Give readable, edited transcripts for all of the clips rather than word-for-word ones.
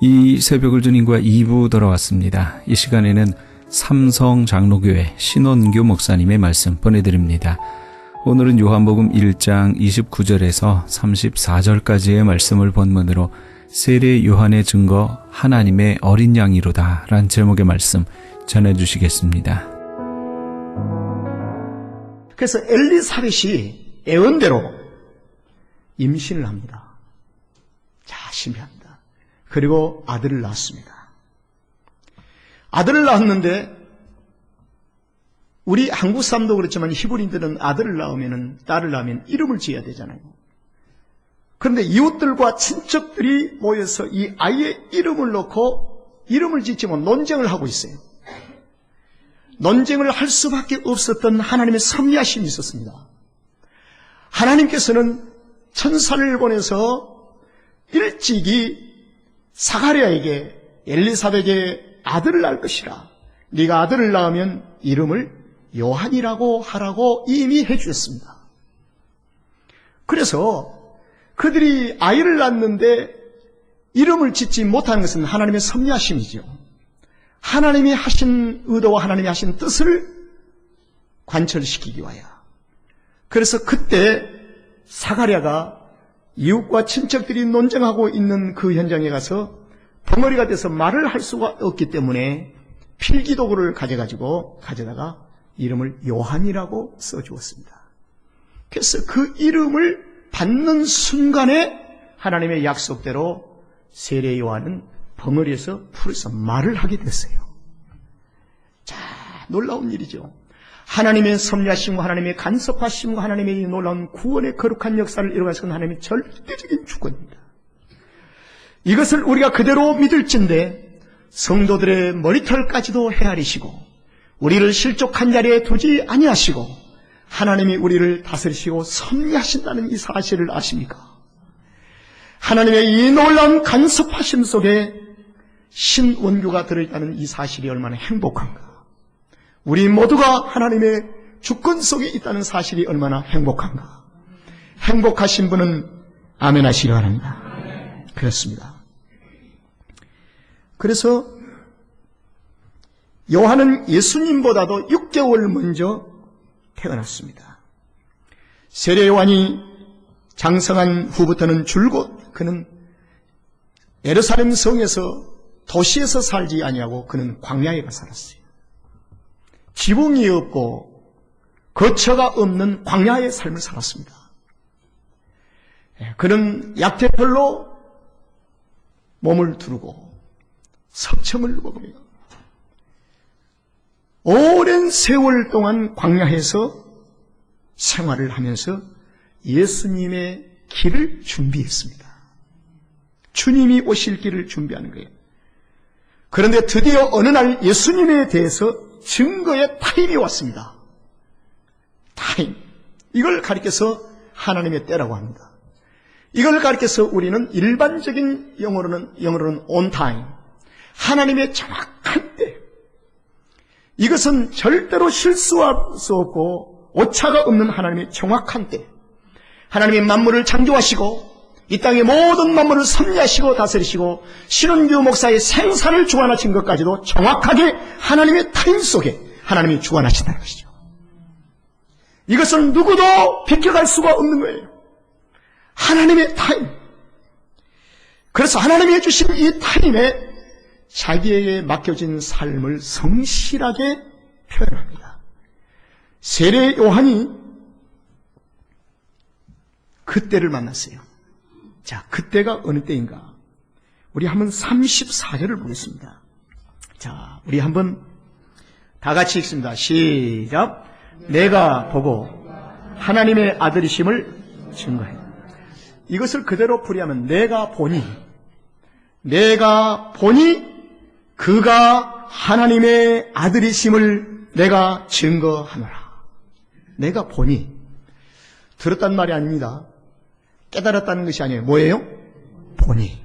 이 새벽을 주님과 2부 돌아왔습니다. 이 시간에는 삼성 장로교회 신원교 목사님의 말씀 보내드립니다. 오늘은 요한복음 1장 29절에서 34절까지의 말씀을 본문으로 세례 요한의 증거 하나님의 어린 양이로다 라는 제목의 말씀 전해주시겠습니다. 그래서 엘리사벳이 예언대로 임신을 합니다. 자, 신비합니다. 그리고 아들을 낳았습니다. 아들을 낳았는데 우리 한국 사람도 그렇지만 히브리인들은 아들을 낳으면 딸을 낳으면 이름을 지어야 되잖아요. 그런데 이웃들과 친척들이 모여서 이 아이의 이름을 넣고 이름을 짓지 못 논쟁을 하고 있어요. 논쟁을 할 수밖에 없었던 하나님의 섭리하심이 있었습니다. 하나님께서는 천사를 보내서 일찍이 사가랴에게 엘리사벳에게 아들을 낳을 것이라. 네가 아들을 낳으면 이름을 요한이라고 하라고 이미 해주셨습니다. 그래서 그들이 아이를 낳는데 이름을 짓지 못하는 것은 하나님의 섭리하심이죠. 하나님이 하신 의도와 하나님이 하신 뜻을 관철시키기 위하여. 그래서 그때 사가랴가 이웃과 친척들이 논쟁하고 있는 그 현장에 가서 벙어리가 돼서 말을 할 수가 없기 때문에 필기도구를 가져다가 이름을 요한이라고 써주었습니다. 그래서 그 이름을 받는 순간에 하나님의 약속대로 세례 요한은 벙어리에서 풀어서 말을 하게 됐어요. 자, 놀라운 일이죠. 하나님의 섭리하심과 하나님의 간섭하심과 하나님의 놀라운 구원의 거룩한 역사를 이루어가시는 하나님의 절대적인 주권입니다. 이것을 우리가 그대로 믿을진데 성도들의 머리털까지도 헤아리시고 우리를 실족한 자리에 두지 아니하시고 하나님이 우리를 다스리시고 섭리하신다는 이 사실을 아십니까? 하나님의 이 놀라운 간섭하심 속에 신원교가 들어있다는 이 사실이 얼마나 행복한가. 우리 모두가 하나님의 주권 속에 있다는 사실이 얼마나 행복한가. 행복하신 분은 아멘 하시기 바랍니다. 그렇습니다. 그래서 요한은 예수님보다도 6개월 먼저 태어났습니다. 세례 요한이 장성한 후부터는 줄곧 그는 예루살렘 성에서 도시에서 살지 아니하고 그는 광야에 가 살았어요. 지붕이 없고 거처가 없는 광야의 삶을 살았습니다. 그는 약대벌로 몸을 두르고 석청을 먹으며 오랜 세월 동안 광야에서 생활을 하면서 예수님의 길을 준비했습니다. 주님이 오실 길을 준비하는 거예요. 그런데 드디어 어느 날 예수님에 대해서 증거의 타임이 왔습니다. 타임. 이걸 가리켜서 하나님의 때라고 합니다. 이걸 가리켜서 우리는 일반적인 영어로는 on time. 하나님의 정확한 때. 이것은 절대로 실수할 수 없고 오차가 없는 하나님의 정확한 때. 하나님의 만물을 창조하시고 이 땅의 모든 만물을 섭리하시고 다스리시고 신원교 목사의 생사를 주관하신 것까지도 정확하게 하나님의 타임 속에 하나님이 주관하신다는 것이죠. 이것은 누구도 비켜갈 수가 없는 거예요. 하나님의 타임. 그래서 하나님이 주신 이 타임에 자기에게 맡겨진 삶을 성실하게 표현합니다. 세례 요한이 그때를 만났어요. 자, 그때가 어느 때인가? 우리 한번 34절을 보겠습니다. 자, 우리 한번 다 같이 읽습니다. 시작. 내가 보고 하나님의 아들이심을 증거해. 이것을 그대로 풀이하면 내가 보니 그가 하나님의 아들이심을 내가 증거하노라. 내가 보니 들었단 말이 아닙니다. 깨달았다는 것이 아니에요. 뭐예요? 보니.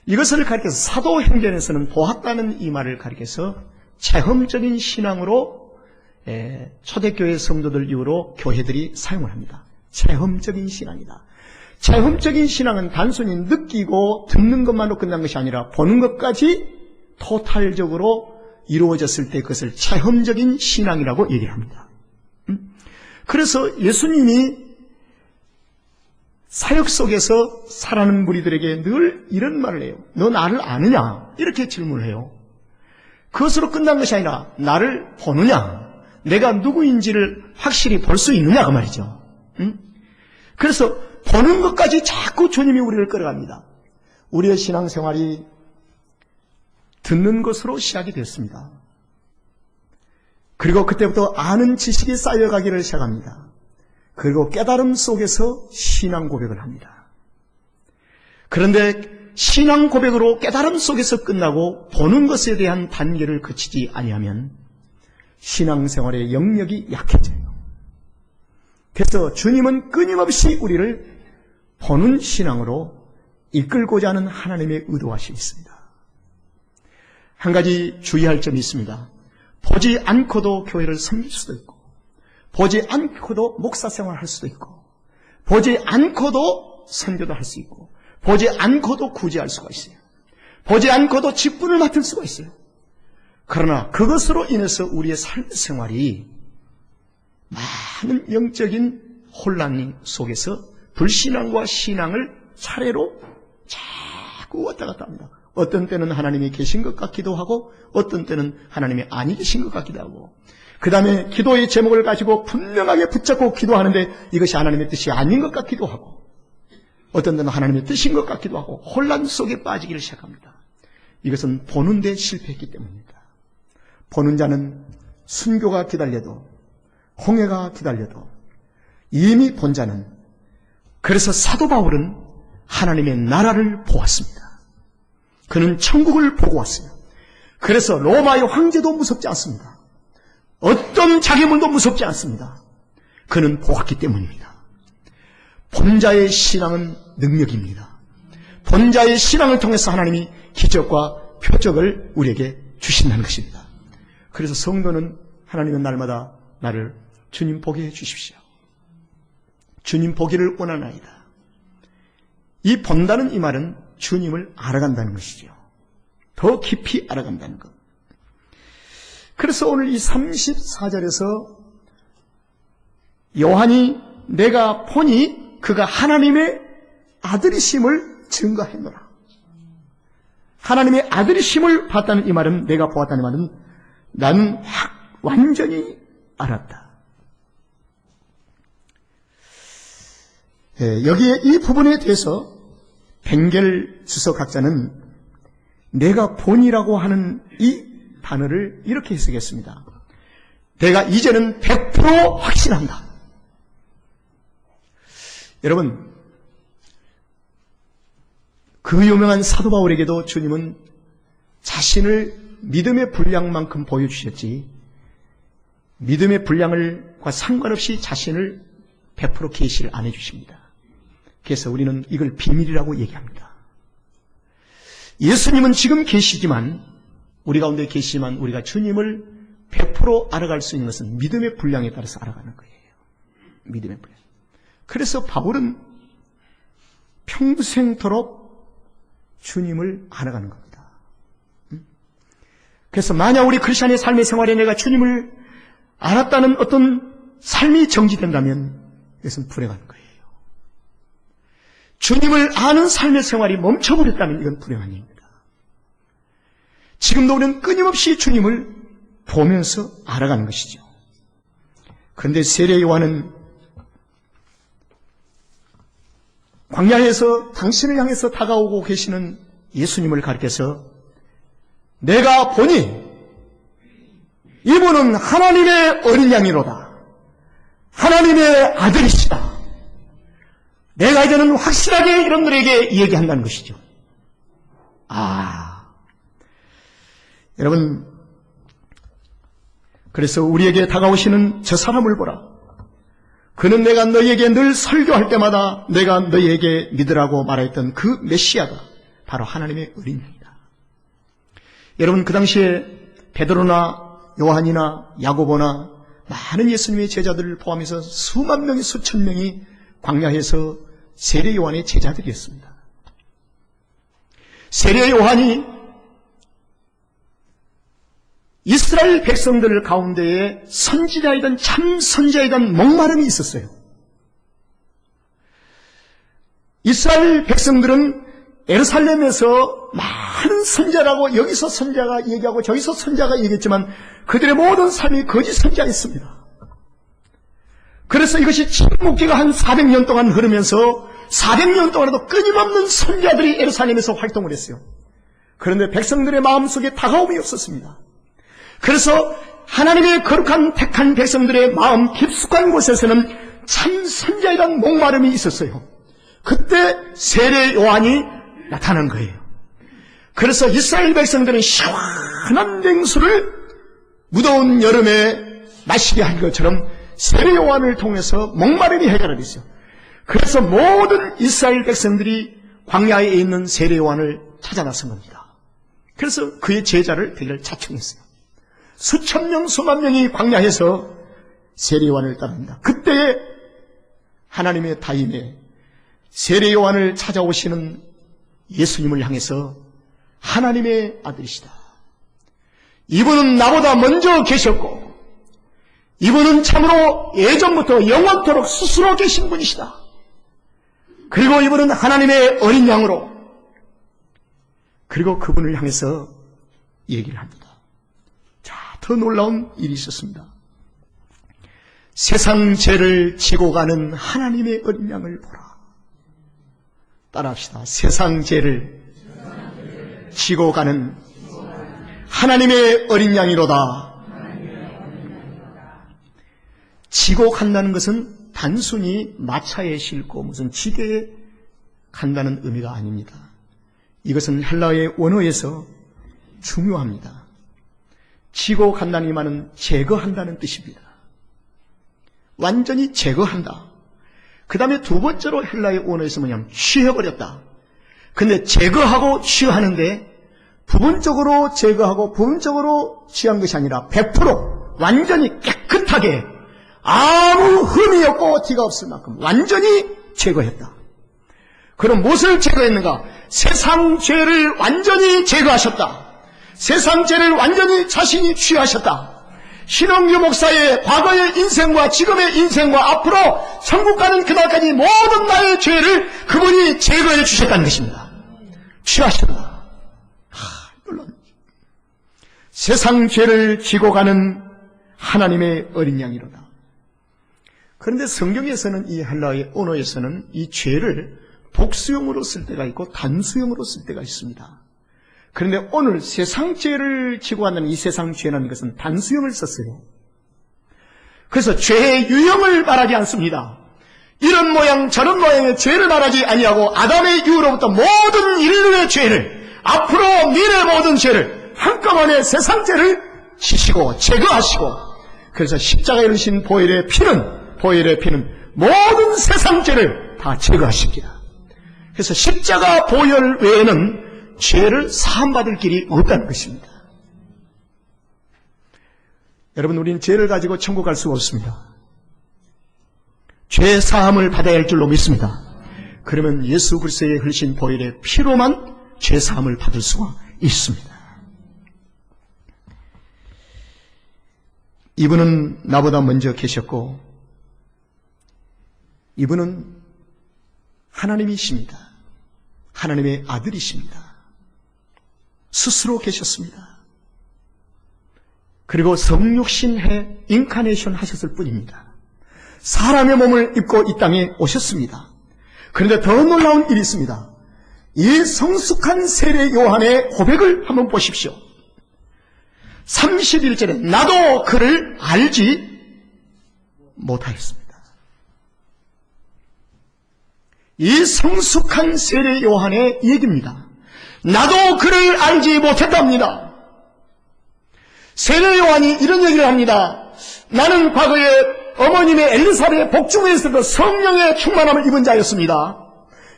이것을 가리켜서 사도행전에서는 보았다는 이 말을 가리켜서 체험적인 신앙으로 초대교회 성도들 이후로 교회들이 사용을 합니다. 체험적인 신앙이다. 체험적인 신앙은 단순히 느끼고 듣는 것만으로 끝난 것이 아니라 보는 것까지 토탈적으로 이루어졌을 때 그것을 체험적인 신앙이라고 얘기를 합니다. 그래서 예수님이 사역 속에서 살아가는 무리들에게 늘 이런 말을 해요. 너 나를 아느냐? 이렇게 질문을 해요. 그것으로 끝난 것이 아니라 나를 보느냐? 내가 누구인지를 확실히 볼 수 있느냐? 그 말이죠. 그래서 보는 것까지 자꾸 주님이 우리를 끌어갑니다. 우리의 신앙생활이 듣는 것으로 시작이 됐습니다. 그리고 그때부터 아는 지식이 쌓여가기를 시작합니다. 그리고 깨달음 속에서 신앙 고백을 합니다. 그런데 신앙 고백으로 깨달음 속에서 끝나고 보는 것에 대한 단계를 거치지 아니하면 신앙생활의 영역이 약해져요. 그래서 주님은 끊임없이 우리를 보는 신앙으로 이끌고자 하는 하나님의 의도하심이 있습니다. 한 가지 주의할 점이 있습니다. 보지 않고도 교회를 섬길 수도 있고, 보지 않고도 목사생활을 할 수도 있고, 보지 않고도 선교도 할 수 있고, 보지 않고도 구제할 수가 있어요. 보지 않고도 직분을 맡을 수가 있어요. 그러나 그것으로 인해서 우리의 삶 생활이 많은 영적인 혼란 속에서 불신앙과 신앙을 차례로 자꾸 왔다 갔다 합니다. 어떤 때는 하나님이 계신 것 같기도 하고 어떤 때는 하나님이 아니 계신 것 같기도 하고, 그 다음에 기도의 제목을 가지고 분명하게 붙잡고 기도하는데 이것이 하나님의 뜻이 아닌 것 같기도 하고, 어떤 때는 하나님의 뜻인 것 같기도 하고 혼란 속에 빠지기를 시작합니다. 이것은 보는 데 실패했기 때문입니다. 보는 자는 순교가 기다려도, 홍해가 기다려도 이미 본 자는, 그래서 사도 바울은 하나님의 나라를 보았습니다. 그는 천국을 보고 왔어요. 그래서 로마의 황제도 무섭지 않습니다. 어떤 장애물도 무섭지 않습니다. 그는 보았기 때문입니다. 본 자의 신앙은 능력입니다. 본 자의 신앙을 통해서 하나님이 기적과 표적을 우리에게 주신다는 것입니다. 그래서 성도는 하나님은 날마다 나를 주님 보게 해주십시오. 주님 보기를 원하나이다. 이 본다는 이 말은 주님을 알아간다는 것이죠. 더 깊이 알아간다는 것. 그래서 오늘 이 34절에서 요한이 내가 보니 그가 하나님의 아들이심을 증거했노라. 하나님의 아들이심을 봤다는 이 말은, 내가 보았다는 말은 나는 완전히 알았다. 여기에 이 부분에 대해서 벵겔 주석학자는 내가 본이라고 하는 이 단어를 이렇게 해석했습니다. 내가 이제는 100% 확신한다. 여러분, 그 유명한 사도 바울에게도 주님은 자신을 믿음의 분량만큼 보여주셨지, 믿음의 분량과 상관없이 자신을 100% 계시를 안 해주십니다. 그래서 우리는 이걸 비밀이라고 얘기합니다. 예수님은 지금 계시지만, 우리 가운데 계시지만 우리가 주님을 100% 알아갈 수 있는 것은 믿음의 분량에 따라서 알아가는 거예요. 믿음의 분량. 그래서 바울은 평생토록 주님을 알아가는 겁니다. 그래서 만약 우리 크리스천의 삶의 생활에 내가 주님을 알았다는 어떤 삶이 정지된다면 이것은 불행한 거예요. 주님을 아는 삶의 생활이 멈춰버렸다면 이건 불행한 일입니다. 지금도 우리는 끊임없이 주님을 보면서 알아가는 것이죠. 그런데 세례 요한은 광야에서 당신을 향해서 다가오고 계시는 예수님을 가리켜서 내가 보니 이분은 하나님의 어린 양이로다. 하나님의 아들이시다. 내가 이제는 확실하게 여러분들에게 얘기한다는 것이죠. 여러분, 그래서 우리에게 다가오시는 저 사람을 보라. 그는 내가 너희에게 늘 설교할 때마다 내가 너희에게 믿으라고 말했던 그 메시아가 바로 하나님의 어린 양이다. 여러분, 그 당시에 베드로나 요한이나 야고보나 많은 예수님의 제자들을 포함해서 수만 명이, 수천 명이 광야에서 세례 요한의 제자들이었습니다. 세례 요한이 이스라엘 백성들 가운데에 선지자이던 참 선지자이던 목마름이 있었어요. 이스라엘 백성들은 예루살렘에서 많은 선자라고 여기서 선자가 얘기하고 저기서 선자가 얘기했지만 그들의 모든 삶이 거짓 선자였습니다. 그래서 이것이 침묵기가 한 400년 동안 흐르면서 400년 동안에도 끊임없는 선자들이 예루살렘에서 활동을 했어요. 그런데 백성들의 마음속에 다가옴이 없었습니다. 그래서 하나님의 거룩한 택한 백성들의 마음 깊숙한 곳에서는 참 선자이란 목마름이 있었어요. 그때 세례 요한이 나타난 거예요. 그래서 이스라엘 백성들은 시원한 냉수를 무더운 여름에 마시게 한 것처럼 세례 요한을 통해서 목마름이 해결이 됐어요. 그래서 모든 이스라엘 백성들이 광야에 있는 세례 요한을 찾아 나선 겁니다. 그래서 그의 제자를 대결 자청했어요. 수천 명, 수만 명이 광야에서 세례 요한을 따릅니다. 그때에 하나님의 다임에 세례 요한을 찾아오시는 예수님을 향해서 하나님의 아들이시다. 이분은 나보다 먼저 계셨고 이분은 참으로 예전부터 영원토록 스스로 계신 분이시다. 그리고 이분은 하나님의 어린 양으로 그리고 그분을 향해서 얘기를 합니다. 자, 더 놀라운 일이 있었습니다. 세상 죄를 지고 가는 하나님의 어린 양을 보라. 따라합시다. 세상 죄를 지고 가는 하나님의 어린 양이로다. 지고 간다는 것은 단순히 마차에 싣고 무슨 지게에 간다는 의미가 아닙니다. 이것은 헬라어의 원어에서 중요합니다. 지고 간다는 말은 제거한다는 뜻입니다. 완전히 제거한다. 그 다음에 두 번째로 헬라의 원어에서 뭐냐면 취해버렸다. 근데 제거하고 취하는데 부분적으로 제거하고 부분적으로 취한 것이 아니라 100% 완전히 깨끗하게 아무 흠이 없고 티가 없을 만큼 완전히 제거했다. 그럼 무엇을 제거했는가? 세상 죄를 완전히 제거하셨다. 세상 죄를 완전히 자신이 취하셨다. 신원규 목사의 과거의 인생과 지금의 인생과 앞으로 천국 가는 그날까지 모든 나의 죄를 그분이 제거해 주셨다는 것입니다. 취하셨다. 물론 세상 죄를 지고 가는 하나님의 어린 양이로다. 그런데 성경에서는 이 헬라어의 언어에서는 이 죄를 복수형으로 쓸 때가 있고 단수형으로 쓸 때가 있습니다. 그런데 오늘 세상 죄를 지고 간다는 이 세상 죄라는 것은 단수형을 썼어요. 그래서 죄의 유형을 말하지 않습니다. 이런 모양 저런 모양의 죄를 말하지 아니하고 아담의 이후로부터 모든 인류의 죄를 앞으로 미래 모든 죄를 한꺼번에 세상 죄를 지시고 제거하시고 그래서 십자가에 이르신 보혈의 피는 모든 세상 죄를 다 제거하십니다. 그래서 십자가 보혈 외에는 죄를 사함받을 길이 없다는 것입니다. 여러분, 우리는 죄를 가지고 천국 갈 수가 없습니다. 죄 사함을 받아야 할 줄로 믿습니다. 그러면 예수 그리스도의 흘리신 보혈의 피로만 죄 사함을 받을 수가 있습니다. 이분은 나보다 먼저 계셨고 이분은 하나님이십니다. 하나님의 아들이십니다. 스스로 계셨습니다. 그리고 성육신해 인카네이션 하셨을 뿐입니다. 사람의 몸을 입고 이 땅에 오셨습니다. 그런데 더 놀라운 일이 있습니다. 이 성숙한 세례 요한의 고백을 한번 보십시오. 31절에 나도 그를 알지 못하였습니다. 이 성숙한 세례 요한의 얘기입니다. 나도 그를 알지 못했답니다. 세례 요한이 이런 얘기를 합니다. 나는 과거에 어머님의 엘리사벳의 복중에서도 성령의 충만함을 입은 자였습니다.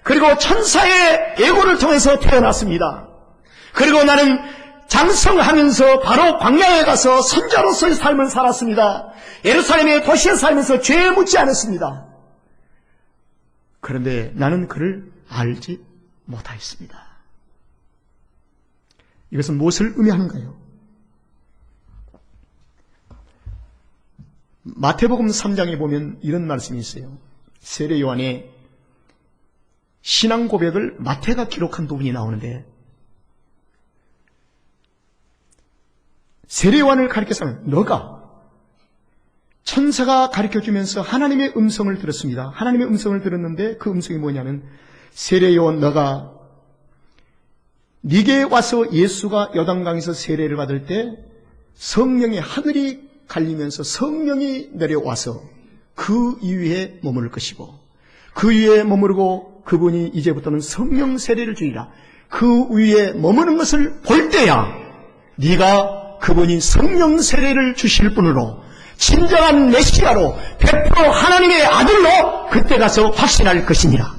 그리고 천사의 예고를 통해서 태어났습니다. 그리고 나는 장성하면서 바로 광야에 가서 선자로서의 삶을 살았습니다. 예루살렘의 도시에 살면서 죄에 묻지 않았습니다. 그런데 나는 그를 알지 못하였습니다. 이것은 무엇을 의미하는가요? 마태복음 3장에 보면 이런 말씀이 있어요. 세례 요한의 신앙 고백을 마태가 기록한 부분이 나오는데, 세례 요한을 가르쳐서는 너가 천사가 가르쳐주면서 하나님의 음성을 들었습니다. 하나님의 음성을 들었는데 그 음성이 뭐냐면, 세례 요한 너가 네게 와서 예수가 요단강에서 세례를 받을 때 성령의 하늘이 갈리면서 성령이 내려와서 그 위에 머무를 것이고, 그 위에 머무르고 그분이 이제부터는 성령 세례를 주리라. 그 위에 머무는 것을 볼 때야 네가 그분이 성령 세례를 주실 분으로 진정한 메시아로 100% 하나님의 아들로 그때 가서 확신할 것이니라.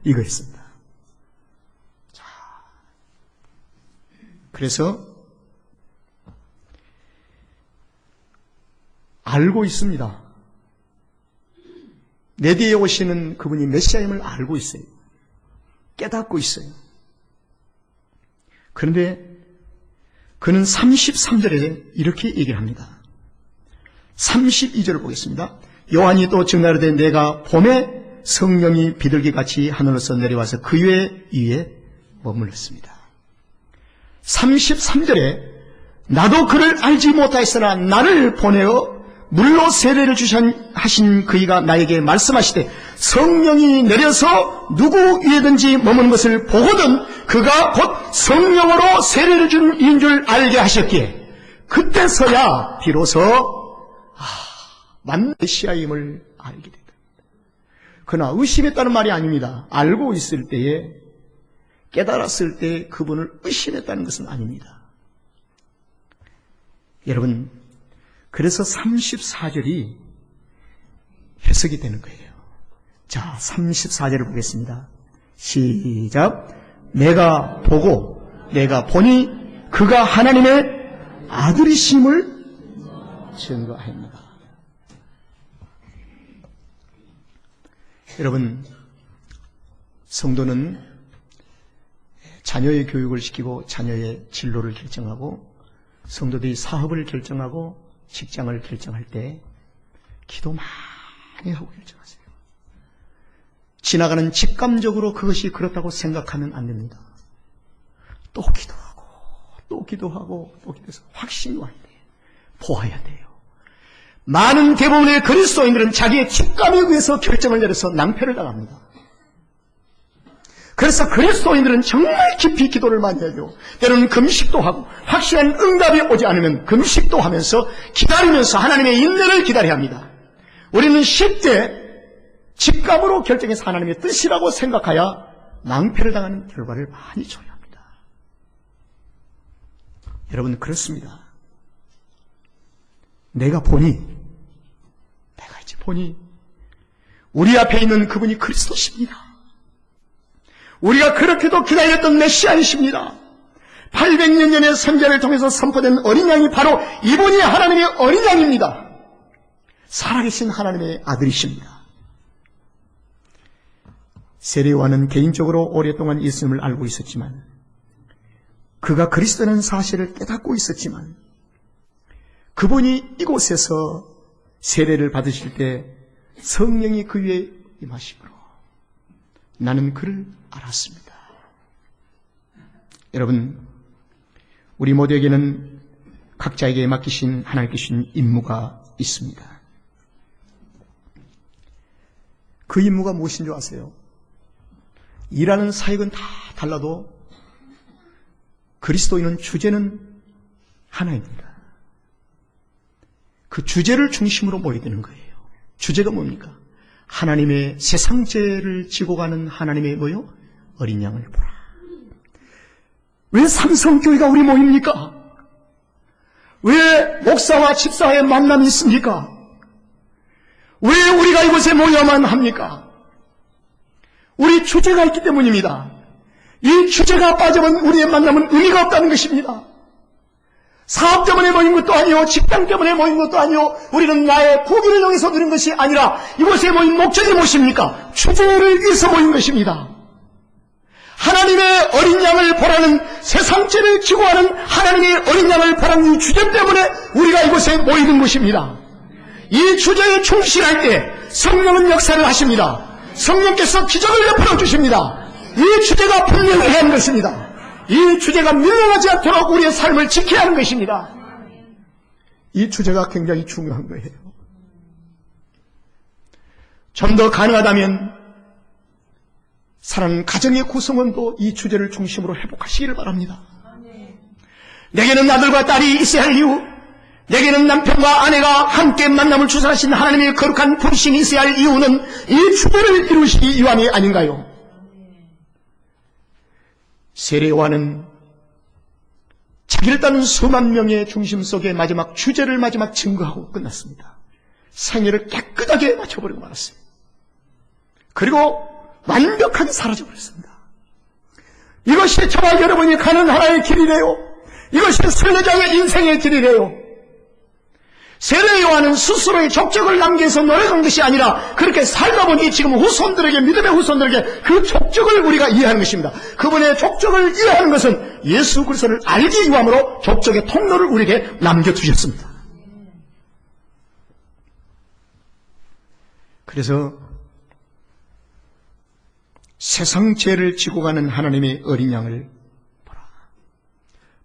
이거였습니다. 자, 그래서 알고 있습니다. 내 뒤에 오시는 그분이 메시아임을 알고 있어요. 깨닫고 있어요. 그런데 그는 33절에 이렇게 얘기를 합니다. 32절을 보겠습니다. 요한이 또 증가하되 내가 봄에 성령이 비둘기같이 하늘에서 내려와서 그 위에 머물렀습니다. 33절에 나도 그를 알지 못하였으나 나를 보내어 물로 세례를 하신 그이가 나에게 말씀하시되 성령이 내려서 누구 위에든지 머무는 것을 보거든 그가 곧 성령으로 세례를 준 이인 줄 알게 하셨기에 그때서야 비로소 만 메시아임을 알게 된다. 그러나 의심했다는 말이 아닙니다. 알고 있을 때에, 깨달았을 때 그분을 의심했다는 것은 아닙니다. 여러분, 그래서 34절이 해석이 되는 거예요. 자, 34절을 보겠습니다. 시작. 내가 보고 내가 보니 그가 하나님의 아들이심을 증거합니다. 여러분, 성도는 자녀의 교육을 시키고 자녀의 진로를 결정하고 성도들이 사업을 결정하고 직장을 결정할 때 기도 많이 하고 결정하세요. 지나가는 직감적으로 그것이 그렇다고 생각하면 안 됩니다. 또 기도하고 또 기도하고 또 기도해서 확신이 와야 돼요. 보아야 돼요. 많은 대부분의 그리스도인들은 자기의 직감에 의해서 결정을 내려서 낭패를 당합니다. 그래서 그리스도인들은 정말 깊이 기도를 많이 해요. 때로는 금식도 하고 확실한 응답이 오지 않으면 금식도 하면서 기다리면서 하나님의 인내를 기다려야 합니다. 우리는 쉽게 직감으로 결정해서 하나님의 뜻이라고 생각하여 낭패를 당하는 결과를 많이 줘야 합니다. 여러분, 그렇습니다. 내가 이제 보니 우리 앞에 있는 그분이 그리스도십니다. 우리가 그렇게도 기다렸던 메시아이십니다. 800년 전의 선자를 통해서 선포된 어린 양이 바로 이분이 하나님의 어린 양입니다. 살아계신 하나님의 아들이십니다. 세례 요한은 개인적으로 오랫동안 예수님을 알고 있었지만, 그가 그리스도라는 사실을 깨닫고 있었지만, 그분이 이곳에서 세례를 받으실 때 성령이 그 위에 임하심으로 나는 그를 알았습니다. 여러분, 우리 모두에게는 각자에게 맡기신 하나님께 주신 임무가 있습니다. 그 임무가 무엇인 줄 아세요? 일하는 사역은 다 달라도 그리스도인은 주제는 하나입니다. 그 주제를 중심으로 모여야 되는 거예요. 주제가 뭡니까? 하나님의 세상죄를 지고 가는 하나님의 뭐요? 어린 양을 보라. 왜 삼성교회가 우리 모입니까? 왜 목사와 집사의 만남이 있습니까? 왜 우리가 이곳에 모여야만 합니까? 우리 주제가 있기 때문입니다. 이 주제가 빠져면 우리의 만남은 의미가 없다는 것입니다. 사업 때문에 모인 것도 아니요, 직장 때문에 모인 것도 아니요, 우리는 나의 부귀를 통해서 누린 것이 아니라 이곳에 모인 목적이 무엇입니까? 주제를 위해서 모인 것입니다. 하나님의 어린 양을 보라는, 세상죄를 지고 하는 하나님의 어린 양을 보라는 이 주제 때문에 우리가 이곳에 모이는 것입니다. 이 주제에 충실할 때 성령은 역사를 하십니다. 성령께서 기적을 베풀어 주십니다. 이 주제가 분명해야 하는 것입니다. 이 주제가 밀려나지 않도록 우리의 삶을 지켜야 하는 것입니다. 이 주제가 굉장히 중요한 거예요. 좀 더 가능하다면 사랑하는 가정의 구성원도 이 주제를 중심으로 회복하시기를 바랍니다. 내게는 아들과 딸이 있어야 할 이유, 내게는 남편과 아내가 함께 만남을 주선하신 하나님의 거룩한 부르심이 있어야 할 이유는 이 주제를 이루시기 위함이 아닌가요? 세례 요한은 자기를 따른 수만 명의 중심 속에 마지막 주제를 마지막 증거하고 끝났습니다. 생애를 깨끗하게 맞춰버리고 말았어요. 그리고 완벽하게 사라져버렸습니다. 이것이 저와 여러분이 가는 하나의 길이래요. 이것이 순례자의 인생의 길이래요. 세례 요한은 스스로의 족적을 남겨서 노력한 것이 아니라 그렇게 살다 보니 지금 후손들에게, 믿음의 후손들에게 그 족적을 우리가 이해하는 것입니다. 그분의 족적을 이해하는 것은 예수 그리스도를 알기 위함으로 족적의 통로를 우리에게 남겨두셨습니다. 그래서 세상 죄를 지고 가는 하나님의 어린 양을 보라.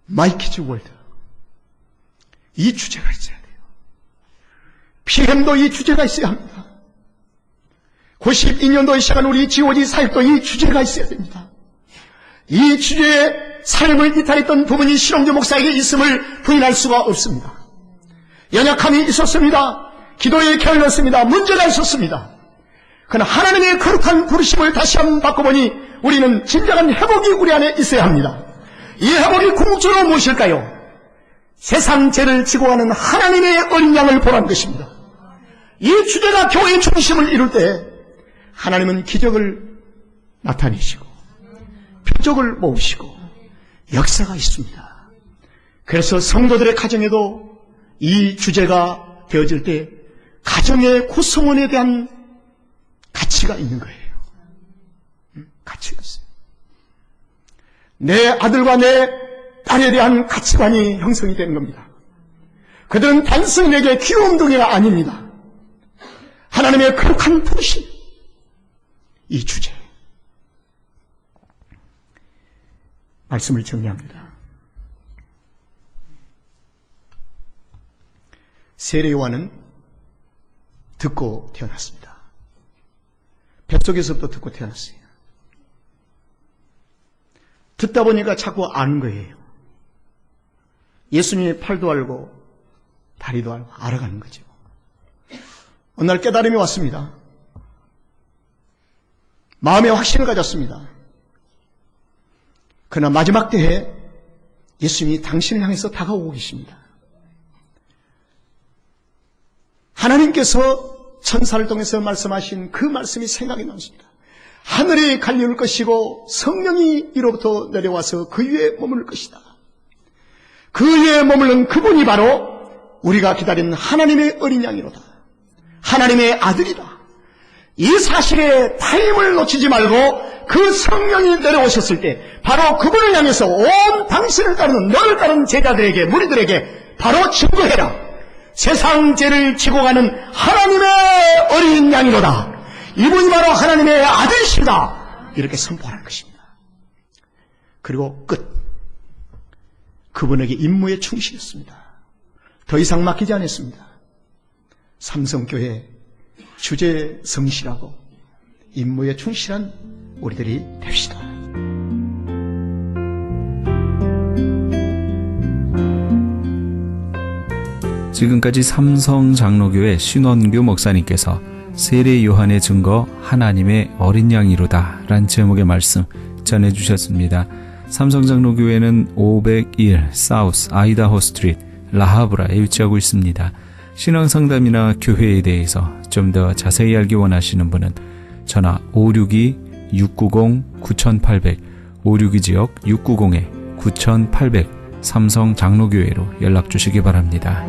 마이키즈 월드. 이 주제가 있어야 돼요. PM도 이 주제가 있어야 합니다. 92년도에 시작한 우리 GOG 사역도 이 주제가 있어야 됩니다. 이 주제에 삶을 이탈했던 부분이 신홍규 목사에게 있음을 부인할 수가 없습니다. 연약함이 있었습니다. 기도에 게을렀습니다. 문제가 있었습니다. 그러나 하나님의 거룩한 부르심을 다시 한번 바꿔보니 우리는 진정한 회복이 우리 안에 있어야 합니다. 이 회복이 궁극적으로 무엇일까요? 세상 죄를 지고 가는 하나님의 어린 양을 보라는 것입니다. 이 주제가 교회의 중심을 이룰 때 하나님은 기적을 나타내시고 표적을 모으시고 역사가 있습니다. 그래서 성도들의 가정에도 이 주제가 되어질 때 가정의 구성원에 대한 가치가 있는 거예요. 가치가 있어요. 내 아들과 내 딸에 대한 가치관이 형성이 되는 겁니다. 그들은 단순히 내게 귀염둥이가 아닙니다. 하나님의 거룩한 부르심, 이 주제. 말씀을 정리합니다. 세례 요한은 듣고 태어났습니다. 뱃속에서부터 듣고 태어났어요. 듣다 보니까 자꾸 아는 거예요. 예수님의 팔도 알고 다리도 알고 알아가는 거죠. 어느 날 깨달음이 왔습니다. 마음의 확신을 가졌습니다. 그러나 마지막 때에 예수님이 당신을 향해서 다가오고 계십니다. 하나님께서 천사를 통해서 말씀하신 그 말씀이 생각이 났습니다. 하늘이 갈려올 것이고 성령이 이로부터 내려와서 그 위에 머무를 것이다. 그 위에 머무는 그분이 바로 우리가 기다리는 하나님의 어린 양이로다. 하나님의 아들이다. 이 사실에 타임을 놓치지 말고 그 성령이 내려오셨을 때 바로 그분을 향해서 온 당신을 따르는 너를 따르는 제자들에게, 무리들에게 바로 증거해라. 세상 죄를 지고 가는 하나님의 어린 양이로다. 이분이 바로 하나님의 아들이시다. 이렇게 선포하는 것입니다. 그리고 끝. 그분에게 임무에 충실했습니다. 더 이상 맡기지 않았습니다. 삼성교회 주제에 성실하고 임무에 충실한 우리들이 됩시다. 지금까지 삼성장로교회 신원규 목사님께서 세례 요한의 증거 하나님의 어린 양이로다 란 제목의 말씀 전해주셨습니다. 삼성장로교회는 501 사우스 아이다호 스트리트 라하브라에 위치하고 있습니다. 신앙상담이나 교회에 대해서 좀 더 자세히 알기 원하시는 분은 전화 562-690-9800 562지역 690-9800 삼성 장로교회로 연락 주시기 바랍니다.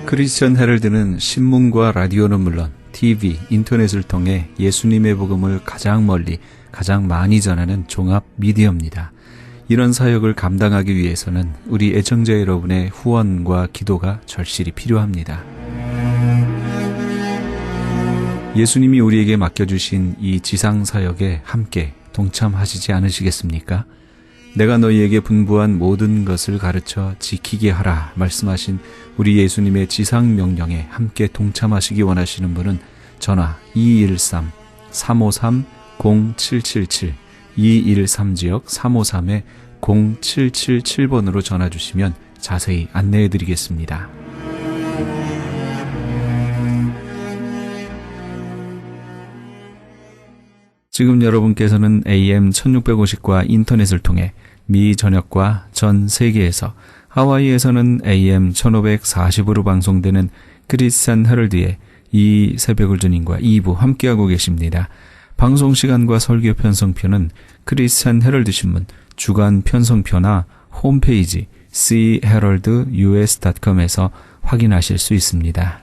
크리스천 헤럴드는 신문과 라디오는 물론 TV, 인터넷을 통해 예수님의 복음을 가장 멀리, 가장 많이 전하는 종합 미디어입니다. 이런 사역을 감당하기 위해서는 우리 애청자 여러분의 후원과 기도가 절실히 필요합니다. 예수님이 우리에게 맡겨주신 이 지상 사역에 함께 동참하시지 않으시겠습니까? 내가 너희에게 분부한 모든 것을 가르쳐 지키게 하라 말씀하신 우리 예수님의 지상 명령에 함께 동참하시기 원하시는 분은 전화 213-353-0777 213지역 353-0777번으로 전화 주시면 자세히 안내해 드리겠습니다. 지금 여러분께서는 AM 1650과 인터넷을 통해 미 전역과 전 세계에서, 하와이에서는 AM 1540으로 방송되는 크리스찬 헤럴드의 이 새벽을 주님과 2부 함께하고 계십니다. 방송 시간과 설교 편성표는 크리스찬 헤럴드 신문 주간 편성표나 홈페이지 cheraldus.com에서 확인하실 수 있습니다.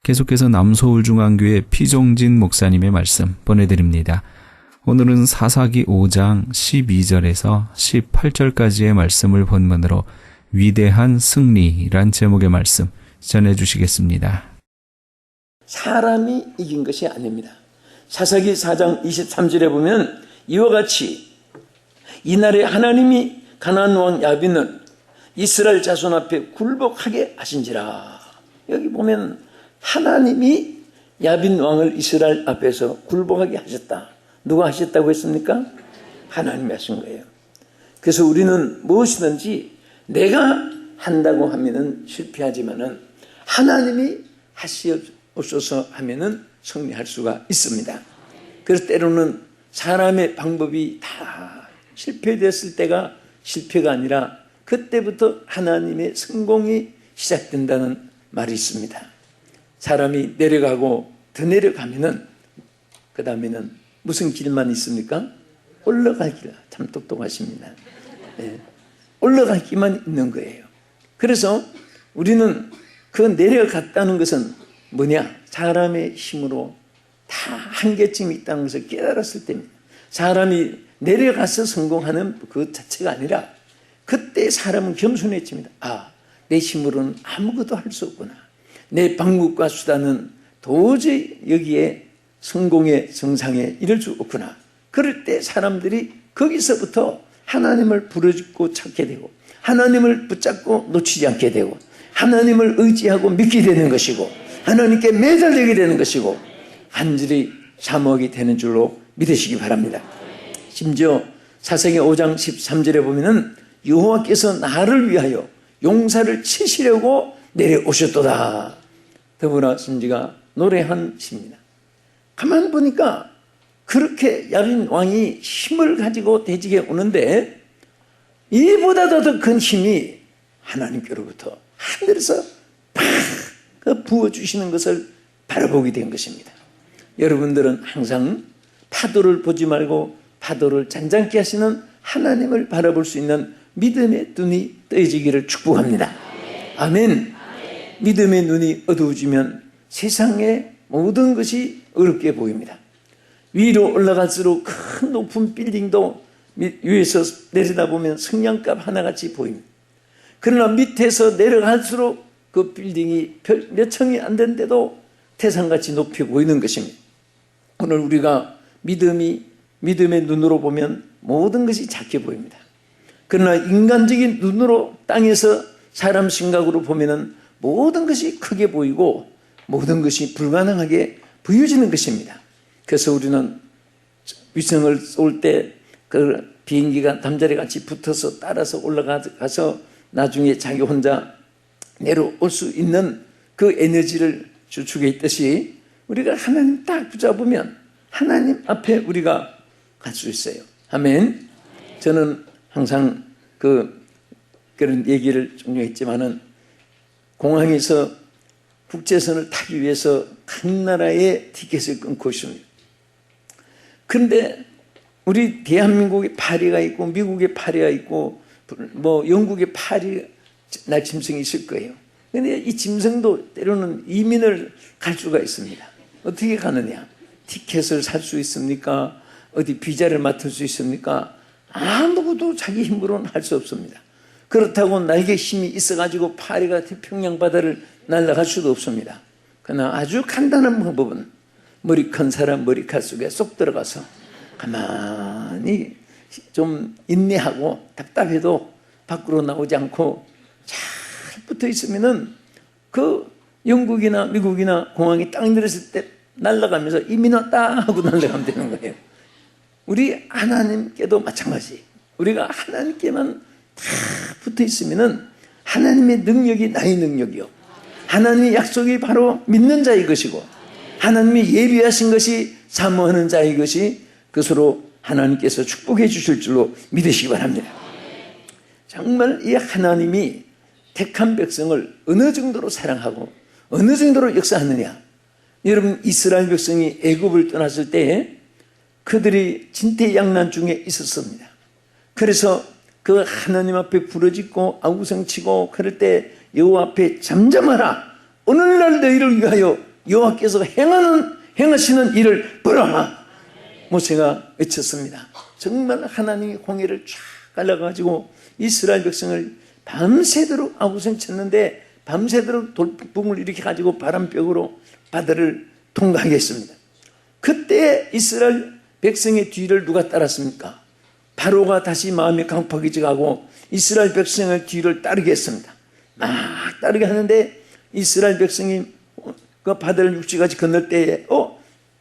계속해서 남서울중앙교회 피종진 목사님의 말씀 보내드립니다. 오늘은 사사기 5장 12절에서 18절까지의 말씀을 본문으로 위대한 승리란 제목의 말씀 전해주시겠습니다. 사람이 이긴 것이 아닙니다. 사사기 4장 23절에 보면 이와 같이 이날에 하나님이 가나안 왕 야빈을 이스라엘 자손 앞에 굴복하게 하신지라. 여기 보면 하나님이 야빈 왕을 이스라엘 앞에서 굴복하게 하셨다. 누가 하셨다고 했습니까? 하나님이 하신 거예요. 그래서 우리는 무엇이든지 내가 한다고 하면은 실패하지만은 하나님이 하시옵소서 하면은 승리할 수가 있습니다. 그래서 때로는 사람의 방법이 다 실패됐을 때가 실패가 아니라 그때부터 하나님의 성공이 시작된다는 말이 있습니다. 사람이 내려가고 더 내려가면은 그 다음에는 무슨 길만 있습니까? 올라갈 길. 참 똑똑하십니다. 네. 올라갈 길만 있는 거예요. 그래서 우리는 그 내려갔다는 것은 뭐냐? 사람의 힘으로 다 한계점이 있다는 것을 깨달았을 때입니다. 사람이 내려가서 성공하는 그 자체가 아니라 그때 사람은 겸손해집니다. 아, 내 힘으로는 아무것도 할 수 없구나. 내 방법과 수단은 도저히 여기에 성공의 정상에 이를 수 없구나. 그럴 때 사람들이 거기서부터 하나님을 부르짖고 찾게 되고 하나님을 붙잡고 놓치지 않게 되고 하나님을 의지하고 믿게 되는 것이고 하나님께 매달리게 되는 것이고 간절히 사모하게 되는 줄로 믿으시기 바랍니다. 심지어 사사기 5장 13절에 보면은 여호와께서 나를 위하여 용사를 치시려고 내려오셨도다. 더불어 신지가 노래한 시입니다. 가만 보니까 그렇게 야빈 왕이 힘을 가지고 대직에 오는데 이보다도 더 큰 힘이 하나님께로부터 하늘에서 팍 부어주시는 것을 바라보게 된 것입니다. 여러분들은 항상 파도를 보지 말고 파도를 잔잔케 하시는 하나님을 바라볼 수 있는 믿음의 눈이 떠지기를 축복합니다. 아멘. 믿음의 눈이 어두워지면 세상의 모든 것이 어렵게 보입니다. 위로 올라갈수록 큰 높은 빌딩도 위에서 내려다보면 성냥갑 하나같이 보입니다. 그러나 밑에서 내려갈수록 그 빌딩이 몇 층이 안 되는데도 태산같이 높이 보이는 것입니다. 오늘 우리가 믿음의 눈으로 보면 모든 것이 작게 보입니다. 그러나 인간적인 눈으로 땅에서 사람 생각으로 보면은 모든 것이 크게 보이고 모든 것이 불가능하게 보여지는 것입니다. 그래서 우리는 위성을 쏠 때 그 비행기가 잠자리 같이 붙어서 따라서 올라가서 나중에 자기 혼자 내려올 수 있는 그 에너지를 주축해 있듯이 우리가 하나님 딱 붙잡으면 하나님 앞에 우리가 갈 수 있어요. 아멘. 저는 항상 그런 얘기를 종종 했지만은 공항에서 국제선을 타기 위해서 각 나라의 티켓을 끊고 있습니다. 그런데 우리 대한민국에 파리가 있고 미국에 파리가 있고 뭐 영국에 파리 날짐승이 있을 거예요. 그런데 이 짐승도 때로는 이민을 갈 수가 있습니다. 어떻게 가느냐? 티켓을 살 수 있습니까? 어디 비자를 맡을 수 있습니까? 아무것도 자기 힘으로는 할 수 없습니다. 그렇다고 날개 힘이 있어가지고 파리가 태평양 바다를 날아갈 수도 없습니다. 그러나 아주 간단한 방법은 머리 큰 사람 머리칼 속에 쏙 들어가서 가만히 좀 인내하고 답답해도 밖으로 나오지 않고 잘 붙어 있으면은 그 영국이나 미국이나 공항에 딱 내렸을 때 날아가면서 이민 왔다 하고 날아가면 되는 거예요. 우리 하나님께도 마찬가지. 우리가 하나님께만 다 붙어 있으면은 하나님의 능력이 나의 능력이요. 하나님의 약속이 바로 믿는 자의 것이고 하나님이 예비하신 것이 사모하는 자의 것이 그것으로 하나님께서 축복해 주실 줄로 믿으시기 바랍니다. 정말 이 하나님이 택한 백성을 어느 정도로 사랑하고 어느 정도로 역사하느냐. 여러분 이스라엘 백성이 애굽을 떠났을 때 그들이 진퇴양난 중에 있었습니다. 그래서 그 하나님 앞에 부르짖고 아우성치고 그럴 때 여호와 앞에 잠잠하라. 오늘날 너희를 위하여 여호와께서 행하시는 일을 보라. 모세가 외쳤습니다. 정말 하나님이 홍해를 쫙 갈라가지고 이스라엘 백성을 밤새도록 아우성쳤는데 밤새도록 돌풍을 일으켜가지고 바람벽으로 바다를 통과하게 했습니다. 그때 이스라엘 백성의 뒤를 누가 따랐습니까? 바로가 다시 마음이 강팍해져가고 이스라엘 백성의 뒤를 따르게 했습니다. 막 따르게 하는데 이스라엘 백성이 그 바다를 육지까지 건널 때에